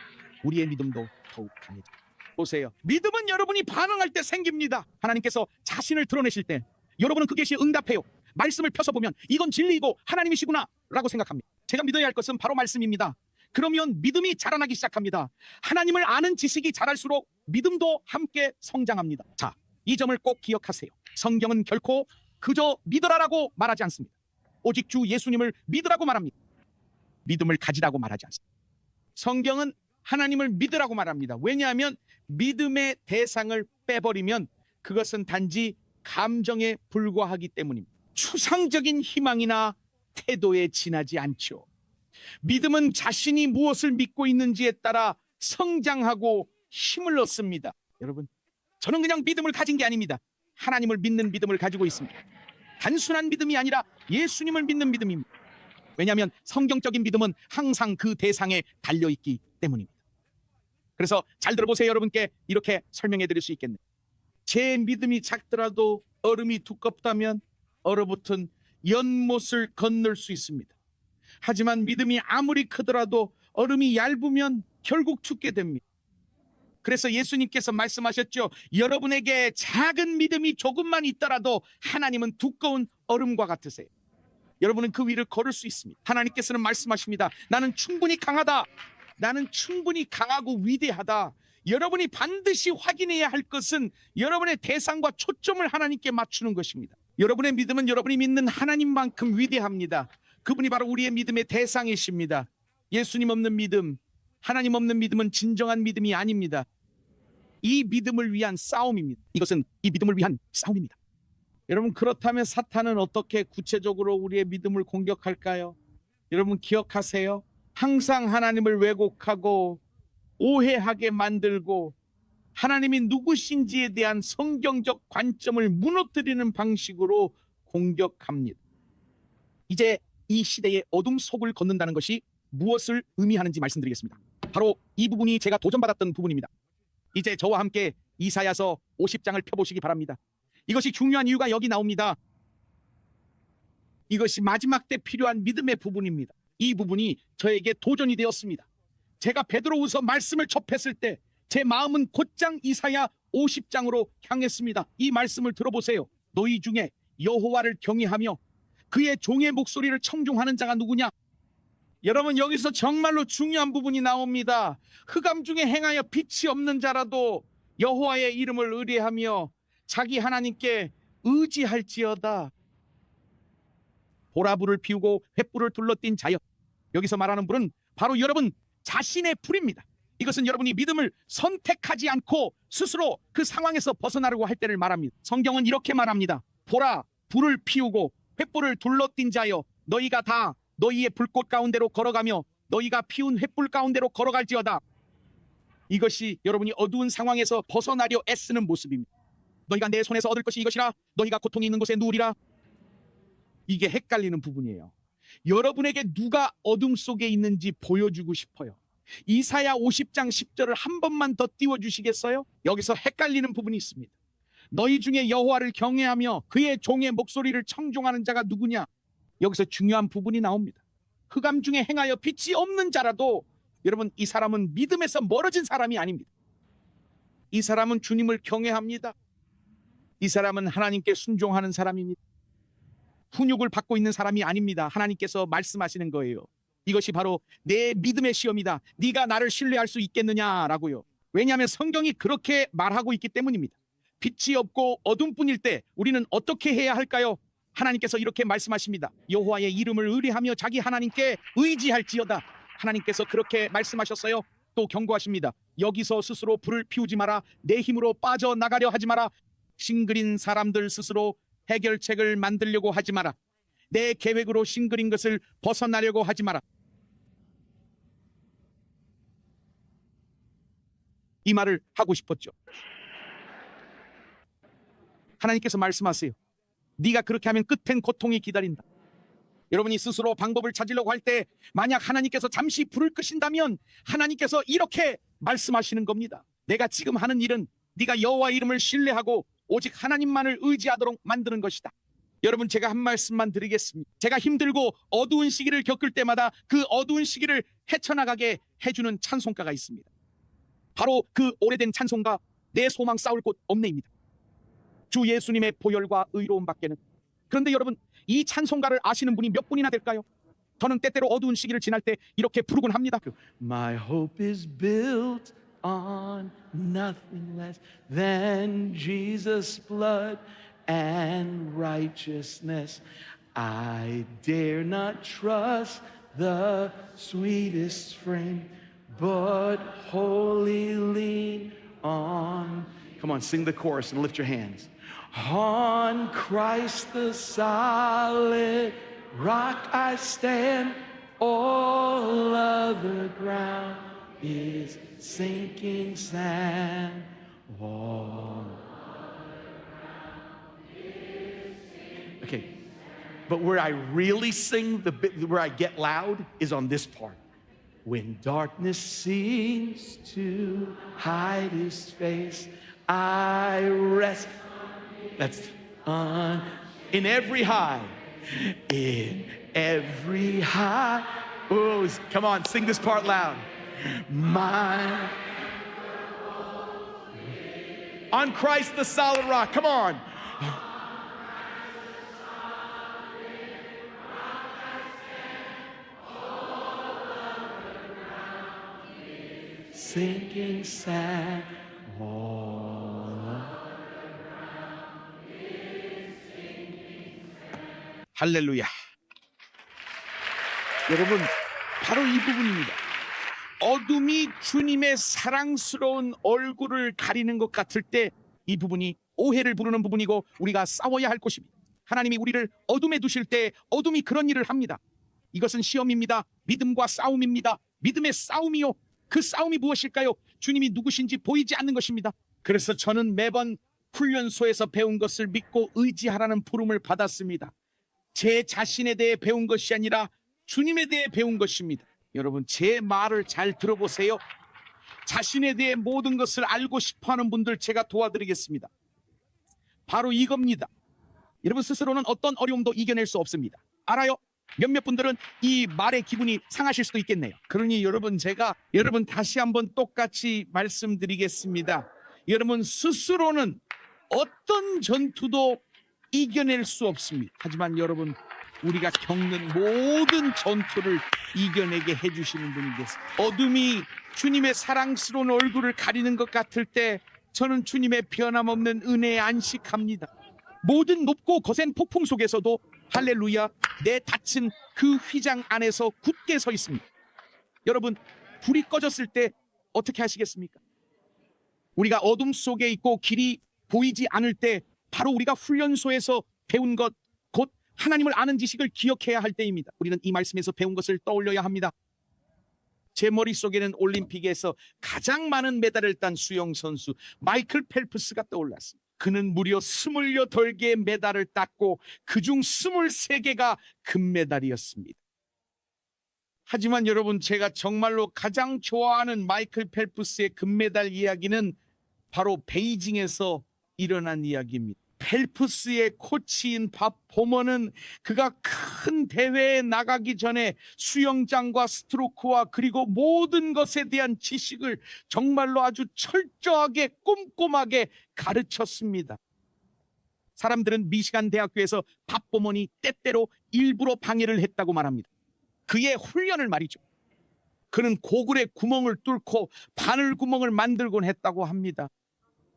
우리의 믿음도 더욱 강해져. 보세요. 믿음은 여러분이 반응할 때 생깁니다. 하나님께서 자신을 드러내실 때 여러분은 그 계시에 응답해요. 말씀을 펴서 보면 이건 진리이고 하나님이시구나 라고 생각합니다. 제가 믿어야 할 것은 바로 말씀입니다. 그러면 믿음이 자라나기 시작합니다. 하나님을 아는 지식이 자랄수록 믿음도 함께 성장합니다. 자, 이 점을 꼭 기억하세요. 성경은 결코 그저 믿으라라고 말하지 않습니다. 오직 주 예수님을 믿으라고 말합니다. 믿음을 가지라고 말하지 않습니다. 성경은 하나님을 믿으라고 말합니다. 왜냐하면 믿음의 대상을 빼버리면 그것은 단지 감정에 불과하기 때문입니다. 추상적인 희망이나 태도에 지나지 않죠. 믿음은 자신이 무엇을 믿고 있는지에 따라 성장하고 힘을 얻습니다. 여러분, 저는 그냥 믿음을 가진 게 아닙니다. 하나님을 믿는 믿음을 가지고 있습니다. 단순한 믿음이 아니라 예수님을 믿는 믿음입니다. 왜냐하면 성경적인 믿음은 항상 그 대상에 달려있기 때문입니다. 그래서 잘 들어보세요. 여러분께 이렇게 설명해 드릴 수 있겠네요. 제 믿음이 작더라도 얼음이 두껍다면 얼어붙은 연못을 건널 수 있습니다. 하지만 믿음이 아무리 크더라도 얼음이 얇으면 결국 죽게 됩니다. 그래서 예수님께서 말씀하셨죠. 여러분에게 작은 믿음이 조금만 있더라도 하나님은 두꺼운 얼음과 같으세요. 여러분은 그 위를 걸을 수 있습니다. 하나님께서는 말씀하십니다. 나는 충분히 강하다. 나는 충분히 강하고 위대하다. 여러분이 반드시 확인해야 할 것은 여러분의 대상과 초점을 하나님께 맞추는 것입니다. 여러분의 믿음은 여러분이 믿는 하나님만큼 위대합니다. 그분이 바로 우리의 믿음의 대상이십니다. 예수님 없는 믿음, 하나님 없는 믿음은 진정한 믿음이 아닙니다. 이 믿음을 위한 싸움입니다. 이것은 이 믿음을 위한 싸움입니다. 여러분, 그렇다면 사탄은 어떻게 구체적으로 우리의 믿음을 공격할까요? 여러분 기억하세요. 항상 하나님을 왜곡하고 오해하게 만들고 하나님이 누구신지에 대한 성경적 관점을 무너뜨리는 방식으로 공격합니다. 이제 이 시대의 어둠 속을 걷는다는 것이 무엇을 의미하는지 말씀드리겠습니다. 바로 이 부분이 제가 도전받았던 부분입니다. 이제 저와 함께 이사야서 50장을 펴보시기 바랍니다. 이것이 중요한 이유가 여기 나옵니다. 이것이 마지막 때 필요한 믿음의 부분입니다. 이 부분이 저에게 도전이 되었습니다. 제가 베드로후서 말씀을 접했을 때 제 마음은 곧장 이사야 50장으로 향했습니다. 이 말씀을 들어보세요. 너희 중에 여호와를 경외하며 그의 종의 목소리를 청종하는 자가 누구냐? 여러분, 여기서 정말로 중요한 부분이 나옵니다. 흑암 중에 행하여 빛이 없는 자라도 여호와의 이름을 의뢰하며 자기 하나님께 의지할지어다. 보라불을 피우고 횃불을 둘러띤 자여, 여기서 말하는 불은 바로 여러분 자신의 불입니다. 이것은 여러분이 믿음을 선택하지 않고 스스로 그 상황에서 벗어나려고 할 때를 말합니다. 성경은 이렇게 말합니다. 보라, 불을 피우고 횃불을 둘러띤 자여, 너희가 다 너희의 불꽃 가운데로 걸어가며 너희가 피운 횃불 가운데로 걸어갈지어다. 이것이 여러분이 어두운 상황에서 벗어나려 애쓰는 모습입니다. 너희가 내 손에서 얻을 것이 이것이라, 너희가 고통이 있는 곳에 누우리라. 이게 헷갈리는 부분이에요. 여러분에게 누가 어둠 속에 있는지 보여주고 싶어요. 이사야 50장 10절을 한 번만 더 띄워주시겠어요? 여기서 헷갈리는 부분이 있습니다. 너희 중에 여호와를 경외하며 그의 종의 목소리를 청종하는 자가 누구냐? 여기서 중요한 부분이 나옵니다. 흑암 중에 행하여 빛이 없는 자라도 여러분, 이 사람은 믿음에서 멀어진 사람이 아닙니다. 이 사람은 주님을 경외합니다. 이 사람은 하나님께 순종하는 사람입니다. 훈육을 받고 있는 사람이 아닙니다. 하나님께서 말씀하시는 거예요. 이것이 바로 내 믿음의 시험이다. 네가 나를 신뢰할 수 있겠느냐라고요. 왜냐하면 성경이 그렇게 말하고 있기 때문입니다. 빛이 없고 어둠뿐일 때 우리는 어떻게 해야 할까요? 하나님께서 이렇게 말씀하십니다. 여호와의 이름을 의뢰하며 자기 하나님께 의지할지어다. 하나님께서 그렇게 말씀하셨어요. 또 경고하십니다. 여기서 스스로 불을 피우지 마라. 내 힘으로 빠져나가려 하지 마라. 싱글인 사람들 스스로 해결책을 만들려고 하지 마라. 내 계획으로 싱글인 것을 벗어나려고 하지 마라. 이 말을 하고 싶었죠. 하나님께서 말씀하세요. 네가 그렇게 하면 끝엔 고통이 기다린다. 여러분이 스스로 방법을 찾으려고 할 때 만약 하나님께서 잠시 불을 끄신다면 하나님께서 이렇게 말씀하시는 겁니다. 내가 지금 하는 일은 네가 여호와 이름을 신뢰하고 오직 하나님만을 의지하도록 만드는 것이다. 여러분, 제가 한 말씀만 드리겠습니다. 제가 힘들고 어두운 시기를 겪을 때마다 그 어두운 시기를 헤쳐나가게 해주는 찬송가가 있습니다. 바로 그 오래된 찬송가 내 소망 쌓을 곳 없네입니다. 주 예수님의 보혈과 의로움 밖에는. 그런데 여러분, 이 찬송가를 아시는 분이 몇 분이나 될까요? 저는 때때로 어두운 시기를 지날 때 이렇게 부르곤 합니다. My hope is built on nothing less than Jesus' blood and righteousness. I dare not trust the sweetest frame, but wholly lean on. Come on, sing the chorus and lift your hands. On Christ the solid rock I stand, all other ground is sinking sand. Okay, but where I really sing, the bit where I get loud, is on this part. When darkness seems to hide his face, I rest. That's on in every high. In every high. Oh, come on, sing this part loud. My on Christ the solid rock. Come on. Sinking sand. 할렐루야. 여러분, 바로 이 부분입니다. 어둠이 주님의 사랑스러운 얼굴을 가리는 것 같을 때 이 부분이 오해를 부르는 부분이고 우리가 싸워야 할 것입니다. 하나님이 우리를 어둠에 두실 때 어둠이 그런 일을 합니다. 이것은 시험입니다. 믿음과 싸움입니다. 믿음의 싸움이요. 그 싸움이 무엇일까요? 주님이 누구신지 보이지 않는 것입니다. 그래서 저는 매번 훈련소에서 배운 것을 믿고 의지하라는 부름을 받았습니다. 제 자신에 대해 배운 것이 아니라 주님에 대해 배운 것입니다. 여러분, 제 말을 잘 들어보세요. 자신에 대해 모든 것을 알고 싶어하는 분들 제가 도와드리겠습니다. 바로 이겁니다. 여러분 스스로는 어떤 어려움도 이겨낼 수 없습니다. 알아요? 몇몇 분들은 이 말의 기분이 상하실 수도 있겠네요. 그러니 제가 다시 한번 똑같이 말씀드리겠습니다. 여러분 스스로는 어떤 전투도 이겨낼 수 없습니다. 하지만 여러분, 우리가 겪는 모든 전투를 이겨내게 해주시는 분이 계세요. 어둠이 주님의 사랑스러운 얼굴을 가리는 것 같을 때 저는 주님의 변함없는 은혜에 안식합니다. 모든 높고 거센 폭풍 속에서도 할렐루야, 내 닫힌 그 휘장 안에서 굳게 서 있습니다. 여러분, 불이 꺼졌을 때 어떻게 하시겠습니까? 우리가 어둠 속에 있고 길이 보이지 않을 때 바로 우리가 훈련소에서 배운 것, 곧 하나님을 아는 지식을 기억해야 할 때입니다. 우리는 이 말씀에서 배운 것을 떠올려야 합니다. 제 머릿속에는 올림픽에서 가장 많은 메달을 딴 수영 선수 마이클 펠프스가 떠올랐습니다. 그는 무려 28개의 메달을 땄고 그중 23개가 금메달이었습니다. 하지만 여러분, 제가 정말로 가장 좋아하는 마이클 펠프스의 금메달 이야기는 바로 베이징에서 일어난 이야기입니다. 펠프스의 코치인 밥 포먼은 그가 큰 대회에 나가기 전에 수영장과 스트로크와 그리고 모든 것에 대한 지식을 정말로 아주 철저하게 꼼꼼하게 가르쳤습니다. 사람들은 미시간 대학교에서 밥 포먼이 때때로 일부러 방해를 했다고 말합니다. 그의 훈련을 말이죠. 그는 고글에 구멍을 뚫고 바늘 구멍을 만들곤 했다고 합니다.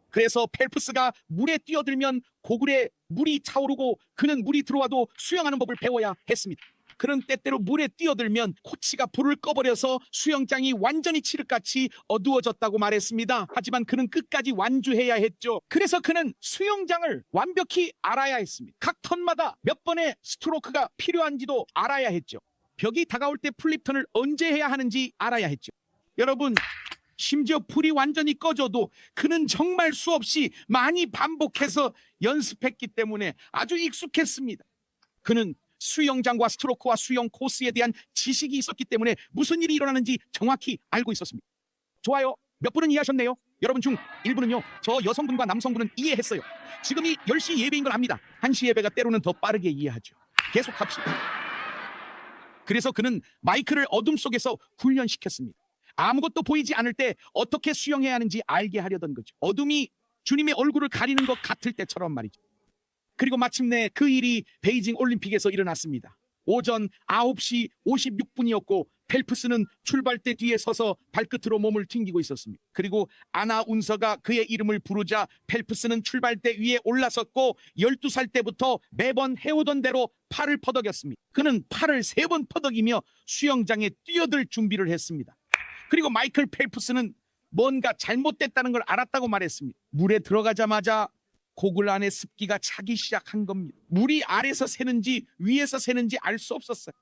그래서 펠프스가 물에 뛰어들면 고글에 물이 차오르고 그는 물이 들어와도 수영하는 법을 배워야 했습니다. 그는 때때로 물에 뛰어들면 코치가 불을 꺼버려서 수영장이 완전히 칠흑같이 어두워졌다고 말했습니다. 하지만 그는 끝까지 완주해야 했죠. 그래서 그는 수영장을 완벽히 알아야 했습니다. 각 턴마다 몇 번의 스트로크가 필요한지도 알아야 했죠. 벽이 다가올 때 플립턴을 언제 해야 하는지 알아야 했죠. 여러분, 심지어 불이 완전히 꺼져도 그는 정말 수없이 많이 반복해서 연습했기 때문에 아주 익숙했습니다. 그는 수영장과 스트로크와 수영 코스에 대한 지식이 있었기 때문에 무슨 일이 일어나는지 정확히 알고 있었습니다. 좋아요. 몇 분은 이해하셨네요. 여러분 중 일부는요, 저 여성분과 남성분은 이해했어요. 지금이 10시 예배인 걸 압니다. 1시 예배가 때로는 더 빠르게 이해하죠. 계속합시다. 그래서 그는 마이클을 어둠 속에서 훈련시켰습니다. 아무것도 보이지 않을 때 어떻게 수영해야 하는지 알게 하려던 거죠. 어둠이 주님의 얼굴을 가리는 것 같을 때처럼 말이죠. 그리고 마침내 그 일이 베이징 올림픽에서 일어났습니다. 오전 9시 56분이었고 펠프스는 출발대 뒤에 서서 발끝으로 몸을 튕기고 있었습니다. 그리고 아나운서가 그의 이름을 부르자 펠프스는 출발대 위에 올라섰고 12살 때부터 매번 해오던 대로 팔을 퍼덕였습니다. 그는 팔을 3번 퍼덕이며 수영장에 뛰어들 준비를 했습니다. 그리고 마이클 펠프스는 뭔가 잘못됐다는 걸 알았다고 말했습니다. 물에 들어가자마자 고글 안에 습기가 차기 시작한 겁니다. 물이 아래서 새는지 위에서 새는지 알 수 없었어요.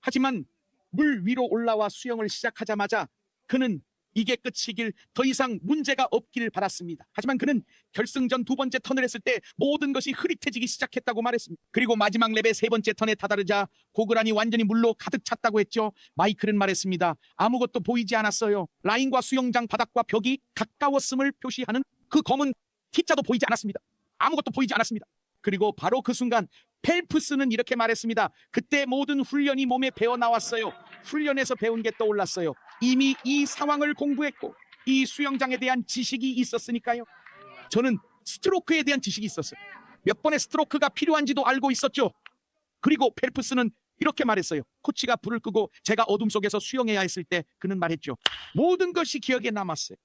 하지만 물 위로 올라와 수영을 시작하자마자 그는 이게 끝이길, 더 이상 문제가 없기를 바랐습니다. 하지만 그는 결승전 2번째 턴을 했을 때 모든 것이 흐릿해지기 시작했다고 말했습니다. 그리고 마지막 랩의 3번째 턴에 다다르자 고글 안이 완전히 물로 가득 찼다고 했죠. 마이클은 말했습니다. 아무것도 보이지 않았어요. 라인과 수영장 바닥과 벽이 가까웠음을 표시하는 그 검은 T자도 보이지 않았습니다. 아무것도 보이지 않았습니다. 그리고 바로 그 순간 펠프스는 이렇게 말했습니다. 그때 모든 훈련이 몸에 배어 나왔어요. 훈련에서 배운 게 떠올랐어요. 이미 이 상황을 공부했고 이 수영장에 대한 지식이 있었으니까요. 저는 스트로크에 대한 지식이 있었어요. 몇 번의 스트로크가 필요한지도 알고 있었죠. 그리고 펠프스는 이렇게 말했어요. 코치가 불을 끄고 제가 어둠 속에서 수영해야 했을 때 그는 말했죠. 모든 것이 기억에 남았어요.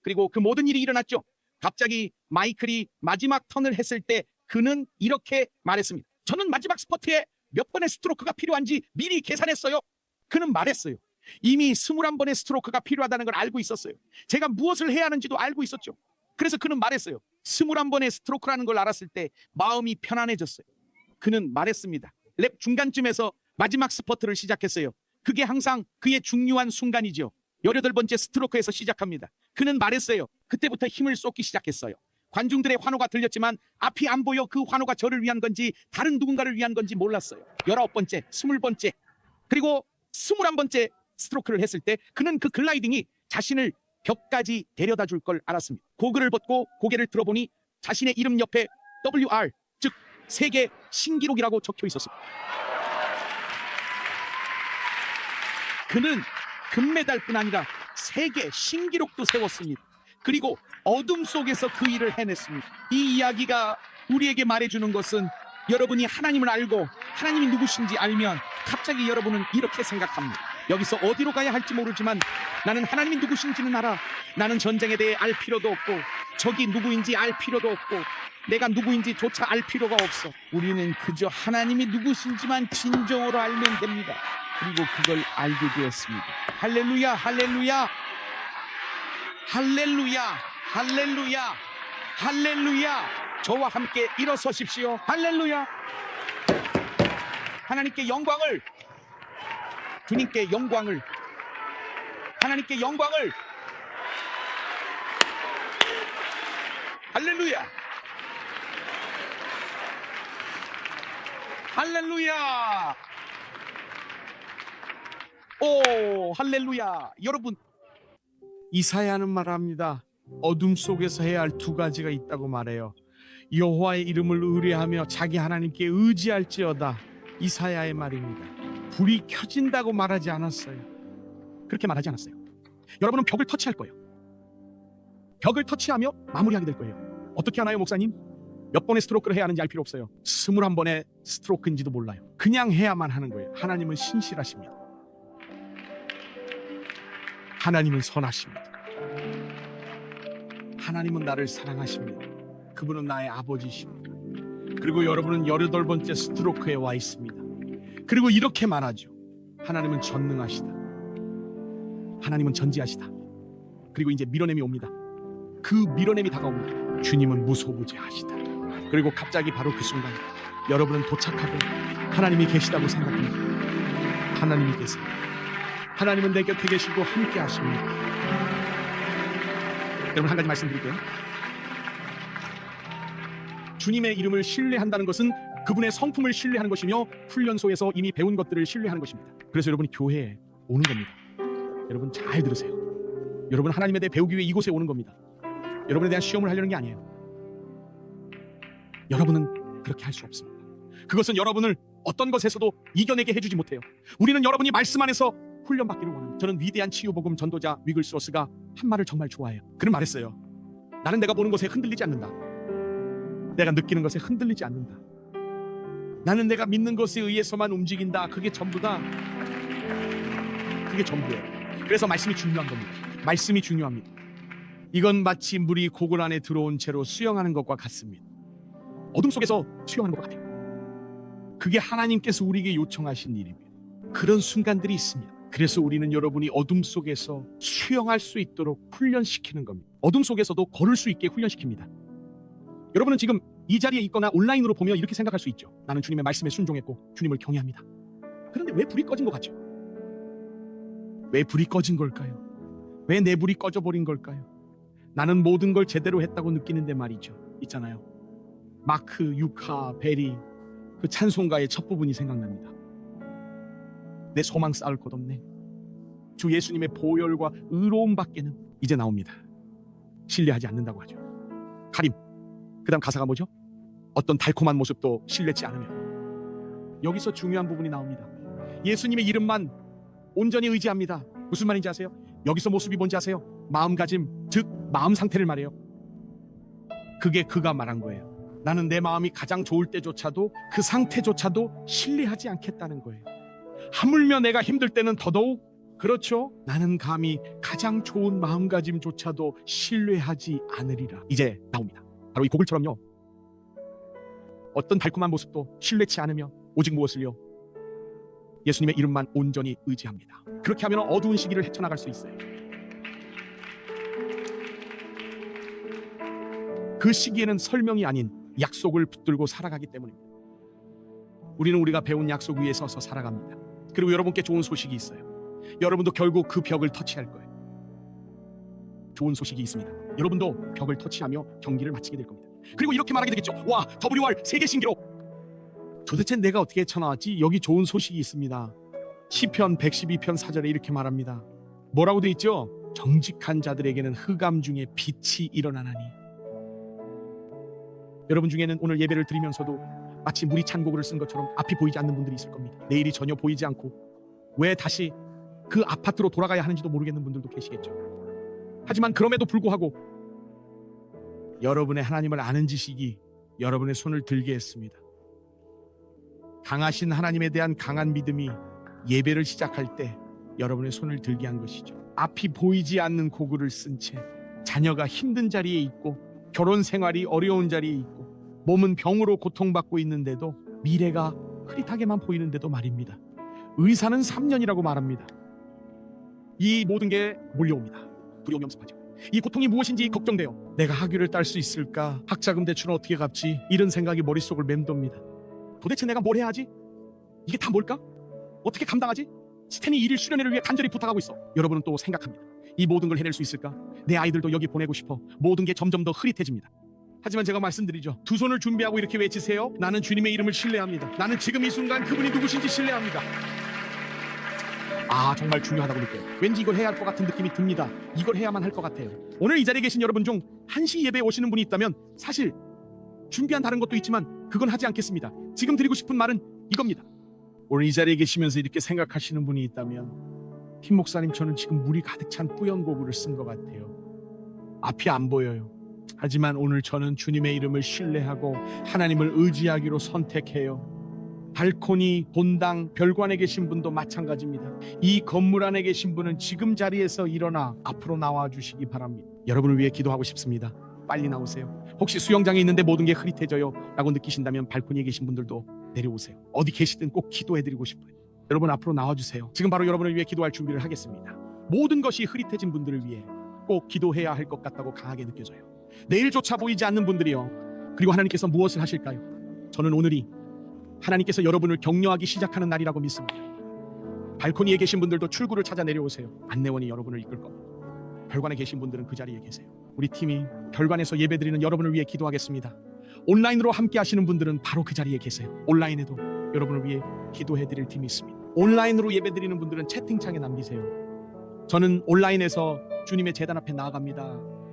그리고 그 모든 일이 일어났죠. 갑자기 마이클이 마지막 턴을 했을 때 그는 이렇게 말했습니다. 저는 마지막 스퍼트에 몇 번의 스트로크가 필요한지 미리 계산했어요. 그는 말했어요. 이미 21번의 스트로크가 필요하다는 걸 알고 있었어요. 제가 무엇을 해야 하는지도 알고 있었죠. 그래서 그는 말했어요. 21번의 스트로크라는 걸 알았을 때 마음이 편안해졌어요. 그는 말했습니다. 랩 중간쯤에서 마지막 스퍼트를 시작했어요. 그게 항상 그의 중요한 순간이죠. 18번째 스트로크에서 시작합니다. 그는 말했어요. 그때부터 힘을 쏟기 시작했어요. 관중들의 환호가 들렸지만 앞이 안 보여 그 환호가 저를 위한 건지 다른 누군가를 위한 건지 몰랐어요. 19번째, 20번째, 그리고 21번째 스트로크를 했을 때 그는 그 글라이딩이 자신을 벽까지 데려다 줄 걸 알았습니다. 고글을 벗고 고개를 들어보니 자신의 이름 옆에 WR, 즉 세계 신기록이라고 적혀 있었습니다. 그는 금메달뿐 아니라 세계 신기록도 세웠습니다. 그리고 어둠 속에서 그 일을 해냈습니다. 이 이야기가 우리에게 말해주는 것은 여러분이 하나님을 알고 하나님이 누구신지 알면 갑자기 여러분은 이렇게 생각합니다. 여기서 어디로 가야 할지 모르지만 나는 하나님이 누구신지는 알아. 나는 전쟁에 대해 알 필요도 없고 적이 누구인지 알 필요도 없고 내가 누구인지조차 알 필요가 없어. 우리는 그저 하나님이 누구신지만 진정으로 알면 됩니다. 그리고 그걸 알게 되었습니다. 할렐루야, 할렐루야, 할렐루야, 할렐루야, 할렐루야. 저와 함께 일어서십시오. 할렐루야. 하나님께 영광을, 주님께 영광을, 하나님께 영광을. 할렐루야, 할렐루야. 오, 할렐루야. 여러분, 이사야는 말합니다. 어둠 속에서 해야 할 두 가지가 있다고 말해요. 여호와의 이름을 의뢰하며 자기 하나님께 의지할지어다. 이사야의 말입니다. 불이 켜진다고 말하지 않았어요. 그렇게 말하지 않았어요. 여러분은 벽을 터치할 거예요. 벽을 터치하며 마무리하게 될 거예요. 어떻게 하나요, 목사님? 몇 번의 스트로크를 해야 하는지 알 필요 없어요. 21번의 스트로크인지도 몰라요. 그냥 해야만 하는 거예요. 하나님은 신실하십니다. 하나님은 선하십니다. 하나님은 나를 사랑하십니다. 그분은 나의 아버지십니다. 그리고 여러분은 18번째 스트로크에 와 있습니다. 그리고 이렇게 말하죠. 하나님은 전능하시다. 하나님은 전지하시다. 그리고 이제 밀어냄이 옵니다. 그 밀어냄이 다가옵니다. 주님은 무소부재하시다. 그리고 갑자기 바로 그 순간 여러분은 도착하고 하나님이 계시다고 생각합니다. 하나님이 계세요. 하나님은 내 곁에 계시고 함께 하십니다. 여러분, 한 가지 말씀드릴게요. 주님의 이름을 신뢰한다는 것은 그분의 성품을 신뢰하는 것이며 훈련소에서 이미 배운 것들을 신뢰하는 것입니다. 그래서 여러분이 교회에 오는 겁니다. 여러분 잘 들으세요. 여러분 하나님에 대해 배우기 위해 이곳에 오는 겁니다. 여러분에 대한 시험을 하려는 게 아니에요. 여러분은 그렇게 할 수 없습니다. 그것은 여러분을 어떤 것에서도 이겨내게 해주지 못해요. 우리는 여러분이 말씀 안에서 훈련받기를 원합니다. 저는 위대한 치유복음 전도자 위글스워스가 한 말을 정말 좋아해요. 그는 말했어요. 나는 내가 보는 것에 흔들리지 않는다. 내가 느끼는 것에 흔들리지 않는다. 나는 내가 믿는 것에 의해서만 움직인다. 그게 전부다. 그게 전부예요. 그래서 말씀이 중요한 겁니다. 말씀이 중요합니다. 이건 마치 물이 고글 안에 들어온 채로 수영하는 것과 같습니다. 어둠 속에서 수영하는 것 같아요. 그게 하나님께서 우리에게 요청하신 일입니다. 그런 순간들이 있습니다. 그래서 우리는 여러분이 어둠 속에서 수영할 수 있도록 훈련시키는 겁니다. 어둠 속에서도 걸을 수 있게 훈련시킵니다. 여러분은 지금 이 자리에 있거나 온라인으로 보면 이렇게 생각할 수 있죠. 나는 주님의 말씀에 순종했고 주님을 경외합니다. 그런데 왜 불이 꺼진 것 같죠? 왜 불이 꺼진 걸까요? 왜 내 불이 꺼져버린 걸까요? 나는 모든 걸 제대로 했다고 느끼는데 말이죠. 있잖아요. 마크, 유카, 베리, 그 찬송가의 첫 부분이 생각납니다. 내 소망 쌓을 곳 없네. 주 예수님의 보혈과 의로움 밖에는. 이제 나옵니다. 신뢰하지 않는다고 하죠. 가림. 그 다음 가사가 뭐죠? 어떤 달콤한 모습도 신뢰치 않으며. 여기서 중요한 부분이 나옵니다. 예수님의 이름만 온전히 의지합니다. 무슨 말인지 아세요? 여기서 모습이 뭔지 아세요? 마음가짐, 즉 마음 상태를 말해요. 그게 그가 말한 거예요. 나는 내 마음이 가장 좋을 때조차도 그 상태조차도 신뢰하지 않겠다는 거예요. 하물며 내가 힘들 때는 더더욱, 그렇죠? 나는 감히 가장 좋은 마음가짐조차도 신뢰하지 않으리라. 이제 나옵니다. 바로 이 고글처럼요. 어떤 달콤한 모습도 신뢰치 않으며 오직 무엇을요? 예수님의 이름만 온전히 의지합니다. 그렇게 하면 어두운 시기를 헤쳐나갈 수 있어요. 그 시기에는 설명이 아닌 약속을 붙들고 살아가기 때문입니다. 우리는 우리가 배운 약속 위에 서서 살아갑니다. 그리고 여러분께 좋은 소식이 있어요. 여러분도 결국 그 벽을 터치할 거예요. 좋은 소식이 있습니다. 여러분도 벽을 터치하며 경기를 마치게 될 겁니다. 그리고 이렇게 말하게 되겠죠. 와, WR 세계 신기록. 도대체 내가 어떻게 쳐나왔지? 여기 좋은 소식이 있습니다. 시편 112편 4절에 이렇게 말합니다. 뭐라고 돼 있죠? 정직한 자들에게는 흑암 중에 빛이 일어나나니. 여러분 중에는 오늘 예배를 드리면서도 마치 물이 찬 고구를 쓴 것처럼 앞이 보이지 않는 분들이 있을 겁니다. 내일이 전혀 보이지 않고 왜 다시 그 아파트로 돌아가야 하는지도 모르겠는 분들도 계시겠죠. 하지만 그럼에도 불구하고 여러분의 하나님을 아는 지식이 여러분의 손을 들게 했습니다. 강하신 하나님에 대한 강한 믿음이 예배를 시작할 때 여러분의 손을 들게 한 것이죠. 앞이 보이지 않는 고구를 쓴 채 자녀가 힘든 자리에 있고 결혼 생활이 어려운 자리에 있고 몸은 병으로 고통받고 있는데도 미래가 흐릿하게만 보이는데도 말입니다. 의사는 3년이라고 말합니다. 이 모든 게 몰려옵니다. 두려움이 엄습하죠. 이 고통이 무엇인지 걱정돼요. 내가 학위를 딸 수 있을까? 학자금 대출은 어떻게 갚지? 이런 생각이 머릿속을 맴돕니다. 도대체 내가 뭘 해야 하지? 이게 다 뭘까? 어떻게 감당하지? 스탠이 일일 수련회를 위해 간절히 부탁하고 있어. 여러분은 또 생각합니다. 이 모든 걸 해낼 수 있을까? 내 아이들도 여기 보내고 싶어. 모든 게 점점 더 흐릿해집니다. 하지만 제가 말씀드리죠. 두 손을 준비하고 이렇게 외치세요. 나는 주님의 이름을 신뢰합니다. 나는 지금 이 순간 그분이 누구신지 신뢰합니다. 아, 정말 중요하다고 느껴요. 왠지 이걸 해야 할 것 같은 느낌이 듭니다. 이걸 해야만 할 것 같아요. 오늘 이 자리에 계신 여러분 중 1시 예배에 오시는 분이 있다면 사실 준비한 다른 것도 있지만 그건 하지 않겠습니다. 지금 드리고 싶은 말은 이겁니다. 오늘 이 자리에 계시면서 이렇게 생각하시는 분이 있다면 김 목사님, 저는 지금 물이 가득 찬 뿌연 고구를 쓴 것 같아요. 앞이 안 보여요. 하지만 오늘 저는 주님의 이름을 신뢰하고 하나님을 의지하기로 선택해요. 발코니, 본당, 별관에 계신 분도 마찬가지입니다. 이 건물 안에 계신 분은 지금 자리에서 일어나 앞으로 나와 주시기 바랍니다. 여러분을 위해 기도하고 싶습니다. 빨리 나오세요. 혹시 수영장에 있는데 모든 게 흐릿해져요 라고 느끼신다면 발코니에 계신 분들도 내려오세요. 어디 계시든 꼭 기도해드리고 싶어요. 여러분 앞으로 나와주세요. 지금 바로 여러분을 위해 기도할 준비를 하겠습니다. 모든 것이 흐릿해진 분들을 위해 꼭 기도해야 할 것 같다고 강하게 느껴져요. 내일조차 보이지 않는 분들이요. 그리고 하나님께서 무엇을 하실까요? 저는 오늘이 하나님께서 여러분을 격려하기 시작하는 날이라고 믿습니다. 발코니에 계신 분들도 출구를 찾아 내려오세요. 안내원이 여러분을 이끌 겁니다. 별관에 계신 분들은 그 자리에 계세요. 우리 팀이 별관에서 예배드리는 여러분을 위해 기도하겠습니다. 온라인으로 함께 하시는 분들은 바로 그 자리에 계세요. 온라인에도 여러분을 위해 기도해드릴 팀이 있습니다. 온라인으로 예배드리는 분들은 채팅창에 남기세요. 저는 온라인에서 주님의 제단 앞에 나아갑니다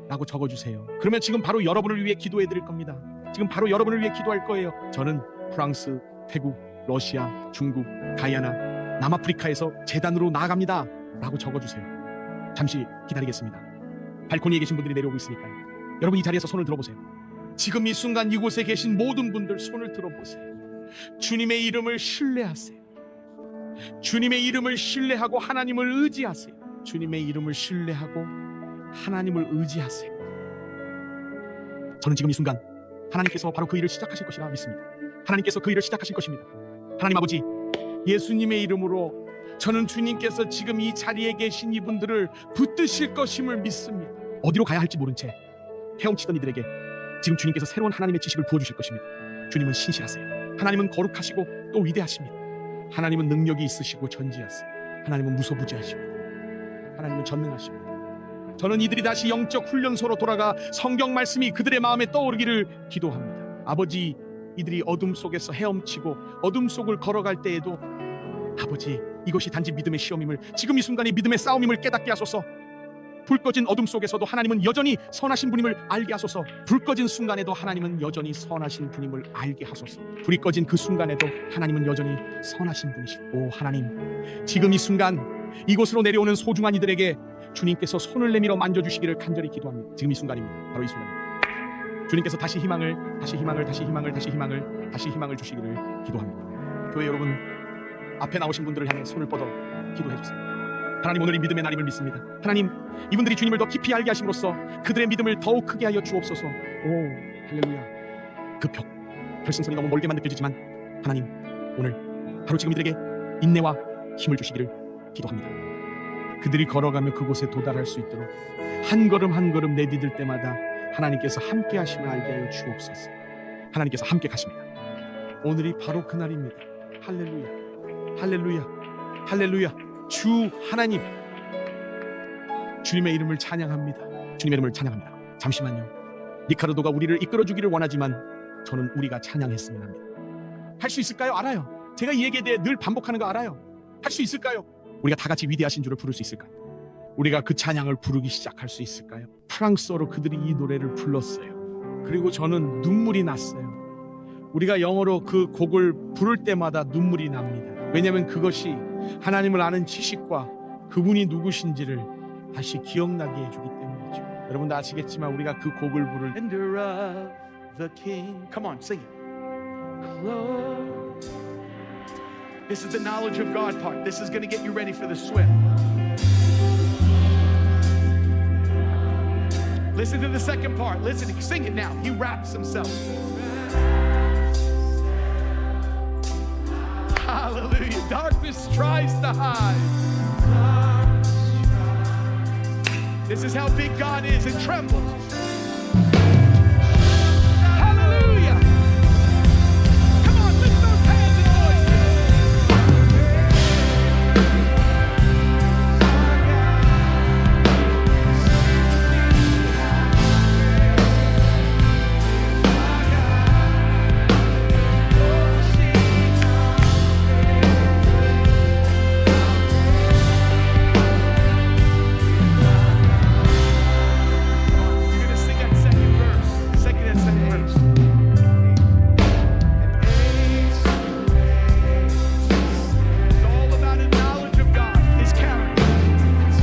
라고 적어주세요. 그러면 지금 바로 여러분을 위해 기도해드릴 겁니다. 지금 바로 여러분을 위해 기도할 거예요. 저는 프랑스, 태국, 러시아, 중국, 가야나, 남아프리카에서 제단으로 나아갑니다 라고 적어주세요. 잠시 기다리겠습니다. 발코니에 계신 분들이 내려오고 있으니까요. 여러분 이 자리에서 손을 들어보세요. 지금 이 순간 이곳에 계신 모든 분들 손을 들어보세요. 주님의 이름을 신뢰하세요. 주님의 이름을 신뢰하고 하나님을 의지하세요. 주님의 이름을 신뢰하고 하나님을 의지하세요. 저는 지금 이 순간 하나님께서 바로 그 일을 시작하실 것이라 믿습니다. 하나님께서 그 일을 시작하실 것입니다. 하나님 아버지, 예수님의 이름으로 저는 주님께서 지금 이 자리에 계신 이분들을 붙드실 것임을 믿습니다. 어디로 가야 할지 모른 채 헤엄치던 이들에게 지금 주님께서 새로운 하나님의 지식을 부어주실 것입니다. 주님은 신실하세요. 하나님은 거룩하시고 또 위대하십니다. 하나님은 능력이 있으시고 전지하세요. 하나님은 무소부지하십니다. 하나님은 전능하십니다. 저는 이들이 다시 영적 훈련소로 돌아가 성경 말씀이 그들의 마음에 떠오르기를 기도합니다. 아버지, 이들이 어둠 속에서 헤엄치고 어둠 속을 걸어갈 때에도 아버지, 이것이 단지 믿음의 시험임을, 지금 이 순간이 믿음의 싸움임을 깨닫게 하소서. 불 꺼진 어둠 속에서도 하나님은 여전히 선하신 분임을 알게 하소서. 불 꺼진 순간에도 하나님은 여전히 선하신 분임을 알게 하소서. 불이 꺼진 그 순간에도 하나님은 여전히 선하신 분이시오. 오 하나님, 지금 이 순간 이곳으로 내려오는 소중한 이들에게 주님께서 손을 내밀어 만져주시기를 간절히 기도합니다. 지금 이 순간입니다. 바로 이 순간입니다. 주님께서 다시 희망을 주시기를 기도합니다. 교회 여러분, 앞에 나오신 분들을 향해 손을 뻗어 기도해 주세요. 하나님, 오늘 이 믿음의 날임을 믿습니다. 하나님, 이분들이 주님을 더 깊이 알게 하심으로써 그들의 믿음을 더욱 크게 하여 주옵소서. 오 할렐루야. 그 결승선이 너무 멀게만 느껴지지만 하나님, 오늘 바로 지금 이들에게 인내와 힘을 주시기를 기도합니다. 그들이 걸어가며 그곳에 도달할 수 있도록 한 걸음 한 걸음 내디딜 때마다 하나님께서 함께 하심을 알게 하여 주옵소서. 하나님께서 함께 가십니다. 오늘이 바로 그날입니다. 할렐루야, 할렐루야, 할렐루야. 주 하나님, 주님의 이름을 찬양합니다. 주님의 이름을 찬양합니다. 잠시만요. 리카르도가 우리를 이끌어주기를 원하지만 저는 우리가 찬양했으면 합니다. 할 수 있을까요? 알아요. 제가 이 얘기에 대해 늘 반복하는 거 알아요. 할 수 있을까요? 우리가 다 같이 위대하신 주를 부를 수 있을까요? 우리가 그 찬양을 부르기 시작할 수 있을까요? 프랑스어로 그들이 이 노래를 불렀어요. 그리고 저는 눈물이 났어요. 우리가 영어로 그 곡을 부를 때마다 눈물이 납니다. 왜냐하면 그것이 하나님을 아는 지식과 그분이 누구신지를 다시 기억나게 해주기 때문이죠. 여러분도 아시겠지만 우리가 그 곡을 부를 Splendor of the King. Come on, sing it. Close. This is the knowledge of God part. This is going to get you ready for the swim. Listen to the second part. Listen, sing it now. He wraps himself. Hallelujah. Darkness tries to hide. This is how big God is. It trembles. Hallelujah. Come on, lift those hands and you're going to sing that second verse. Second and second verse. It's all about the knowledge of God, His character. Hallelujah.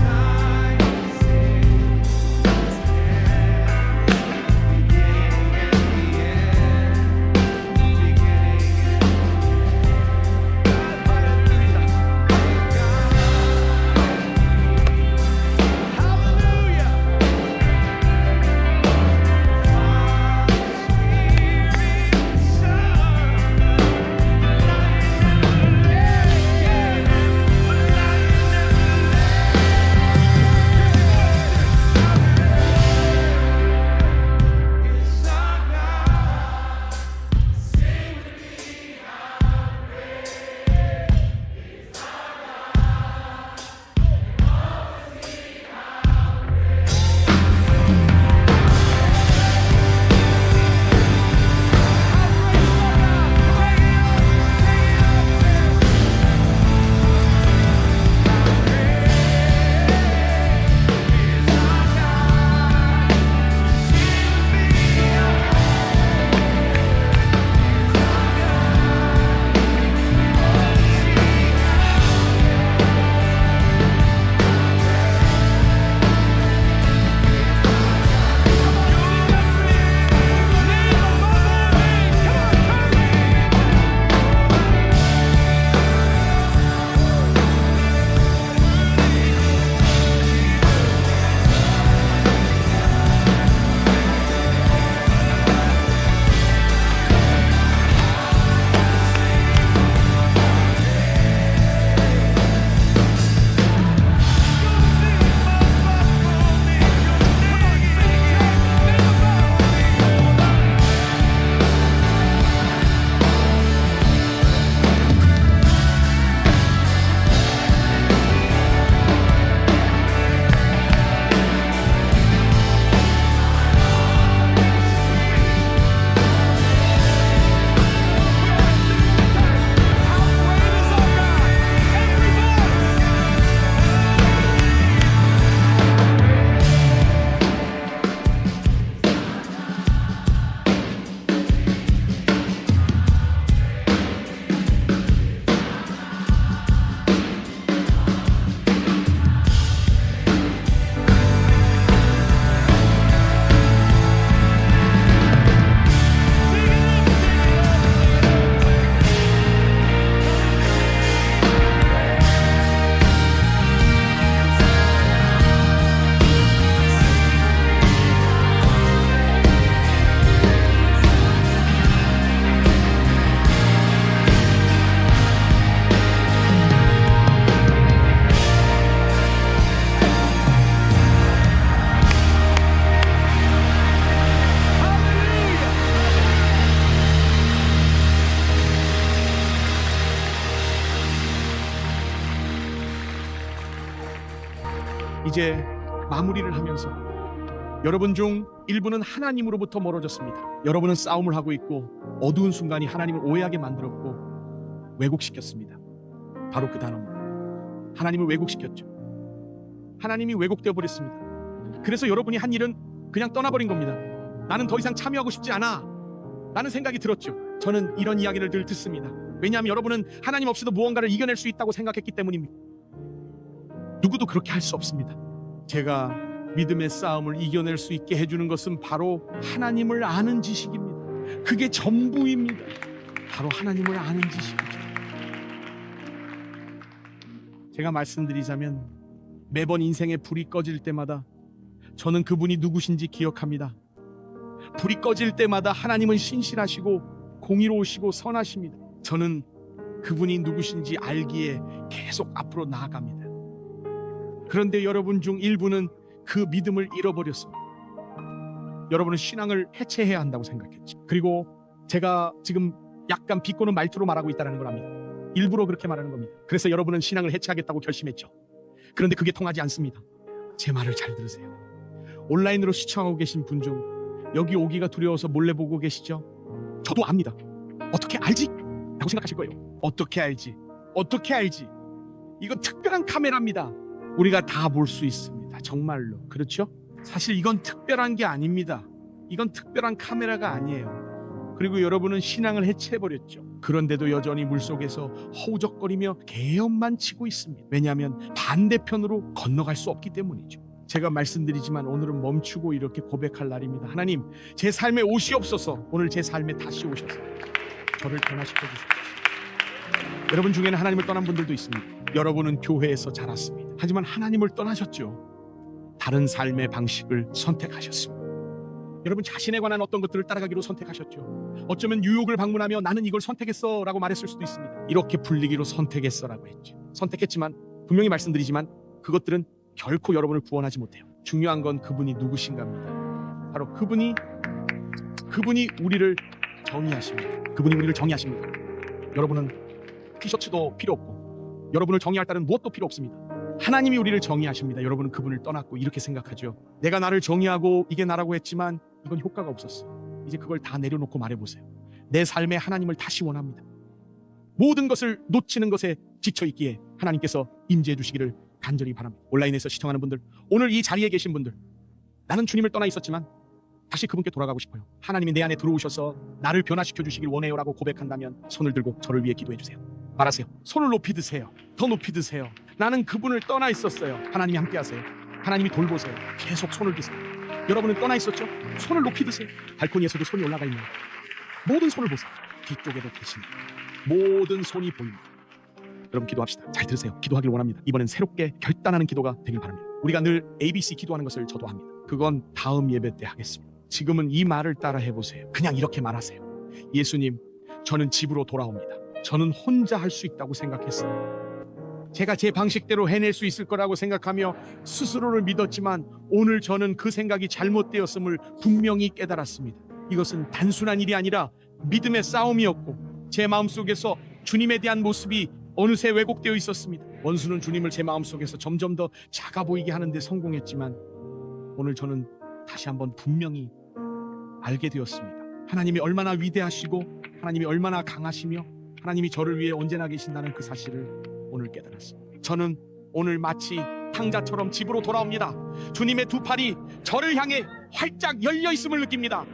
이제 마무리를 하면서 여러분 중 일부는 하나님으로부터 멀어졌습니다. 여러분은 싸움을 하고 있고 어두운 순간이 하나님을 오해하게 만들었고 왜곡시켰습니다. 바로 그 단어입니다. 하나님을 왜곡시켰죠. 하나님이 왜곡되어 버렸습니다. 그래서 여러분이 한 일은 그냥 떠나버린 겁니다. 나는 더 이상 참여하고 싶지 않아 라는 생각이 들었죠. 저는 이런 이야기를 늘 듣습니다. 왜냐하면 여러분은 하나님 없이도 무언가를 이겨낼 수 있다고 생각했기 때문입니다. 누구도 그렇게 할 수 없습니다. 제가 믿음의 싸움을 이겨낼 수 있게 해주는 것은 바로 하나님을 아는 지식입니다. 그게 전부입니다. 바로 하나님을 아는 지식이죠. 제가 말씀드리자면 매번 인생의 불이 꺼질 때마다 저는 그분이 누구신지 기억합니다. 불이 꺼질 때마다 하나님은 신실하시고 공의로우시고 선하십니다. 저는 그분이 누구신지 알기에 계속 앞으로 나아갑니다. 그런데 여러분 중 일부는 그 믿음을 잃어버렸습니다. 여러분은 신앙을 해체해야 한다고 생각했죠. 그리고 제가 지금 약간 비꼬는 말투로 말하고 있다는 걸 압니다. 일부러 그렇게 말하는 겁니다. 그래서 여러분은 신앙을 해체하겠다고 결심했죠. 그런데 그게 통하지 않습니다. 제 말을 잘 들으세요. 온라인으로 시청하고 계신 분 중 여기 오기가 두려워서 몰래 보고 계시죠? 저도 압니다. 어떻게 알지? 라고 생각하실 거예요. 어떻게 알지? 어떻게 알지? 이건 특별한 카메라입니다. 우리가 다 볼 수 있습니다. 정말로. 그렇죠? 사실 이건 특별한 게 아닙니다. 이건 특별한 카메라가 아니에요. 그리고 여러분은 신앙을 해체해버렸죠. 그런데도 여전히 물속에서 허우적거리며 개엄만 치고 있습니다. 왜냐하면 반대편으로 건너갈 수 없기 때문이죠. 제가 말씀드리지만 오늘은 멈추고 이렇게 고백할 날입니다. 하나님, 제 삶에 오시옵소서. 오늘 제 삶에 다시 오셔서 저를 변화시켜 주십시오. 여러분 중에는 하나님을 떠난 분들도 있습니다. 여러분은 교회에서 자랐습니다. 하지만 하나님을 떠나셨죠. 다른 삶의 방식을 선택하셨습니다. 여러분 자신에 관한 어떤 것들을 따라가기로 선택하셨죠. 어쩌면 뉴욕을 방문하며 나는 이걸 선택했어 라고 말했을 수도 있습니다. 이렇게 불리기로 선택했어 라고 했죠. 선택했지만 분명히 말씀드리지만 그것들은 결코 여러분을 구원하지 못해요. 중요한 건 그분이 누구신가입니다. 바로 그분이 우리를 정의하십니다. 그분이 우리를 정의하십니다. 여러분은 티셔츠도 필요 없고 여러분을 정의할 따른 무엇도 필요 없습니다. 하나님이 우리를 정의하십니다. 여러분은 그분을 떠났고 이렇게 생각하죠. 내가 나를 정의하고 이게 나라고 했지만 이건 효과가 없었어. 이제 그걸 다 내려놓고 말해보세요. 내 삶에 하나님을 다시 원합니다. 모든 것을 놓치는 것에 지쳐있기에 하나님께서 임재해 주시기를 간절히 바랍니다. 온라인에서 시청하는 분들, 오늘 이 자리에 계신 분들, 나는 주님을 떠나 있었지만 다시 그분께 돌아가고 싶어요. 하나님이 내 안에 들어오셔서 나를 변화시켜 주시길 원해요 라고 고백한다면 손을 들고 저를 위해 기도해 주세요. 말하세요. 손을 높이 드세요. 더 높이 드세요. 나는 그분을 떠나 있었어요. 하나님이 함께 하세요. 하나님이 돌보세요. 계속 손을 드세요. 여러분은 떠나 있었죠? 손을 높이 드세요. 발코니에서도 손이 올라가 있네요. 모든 손을 보세요. 뒤쪽에도 계십니다. 모든 손이 보입니다. 여러분 기도합시다. 잘 들으세요. 기도하길 원합니다. 이번엔 새롭게 결단하는 기도가 되길 바랍니다. 우리가 늘 ABC 기도하는 것을 저도 합니다. 그건 다음 예배 때 하겠습니다. 지금은 이 말을 따라 해보세요. 그냥 이렇게 말하세요. 예수님, 저는 집으로 돌아옵니다. 저는 혼자 할 수 있다고 생각했어요. 제가 제 방식대로 해낼 수 있을 거라고 생각하며 스스로를 믿었지만 오늘 저는 그 생각이 잘못되었음을 분명히 깨달았습니다. 이것은 단순한 일이 아니라 믿음의 싸움이었고 제 마음속에서 주님에 대한 모습이 어느새 왜곡되어 있었습니다. 원수는 주님을 제 마음속에서 점점 더 작아 보이게 하는 데 성공했지만 오늘 저는 다시 한번 분명히 알게 되었습니다. 하나님이 얼마나 위대하시고 하나님이 얼마나 강하시며 하나님이 저를 위해 언제나 계신다는 그 사실을 오늘 깨달았습니다. 저는 오늘 마치 탕자처럼 집으로 돌아옵니다. 주님의 두 팔이 저를 향해 활짝 열려 있음을 느낍니다.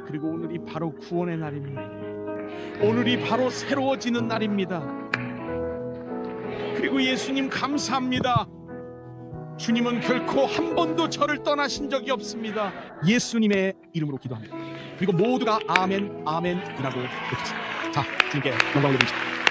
그리고 오늘이 바로 구원의 날입니다. 오늘이 바로 새로워지는 날입니다. 그리고 예수님 감사합니다. 주님은 결코 한 번도 저를 떠나신 적이 없습니다. 예수님의 이름으로 기도합니다. 그리고 모두가 아멘, 아멘이라고 외치세요. 자, 주님께 영광 올려드립시다.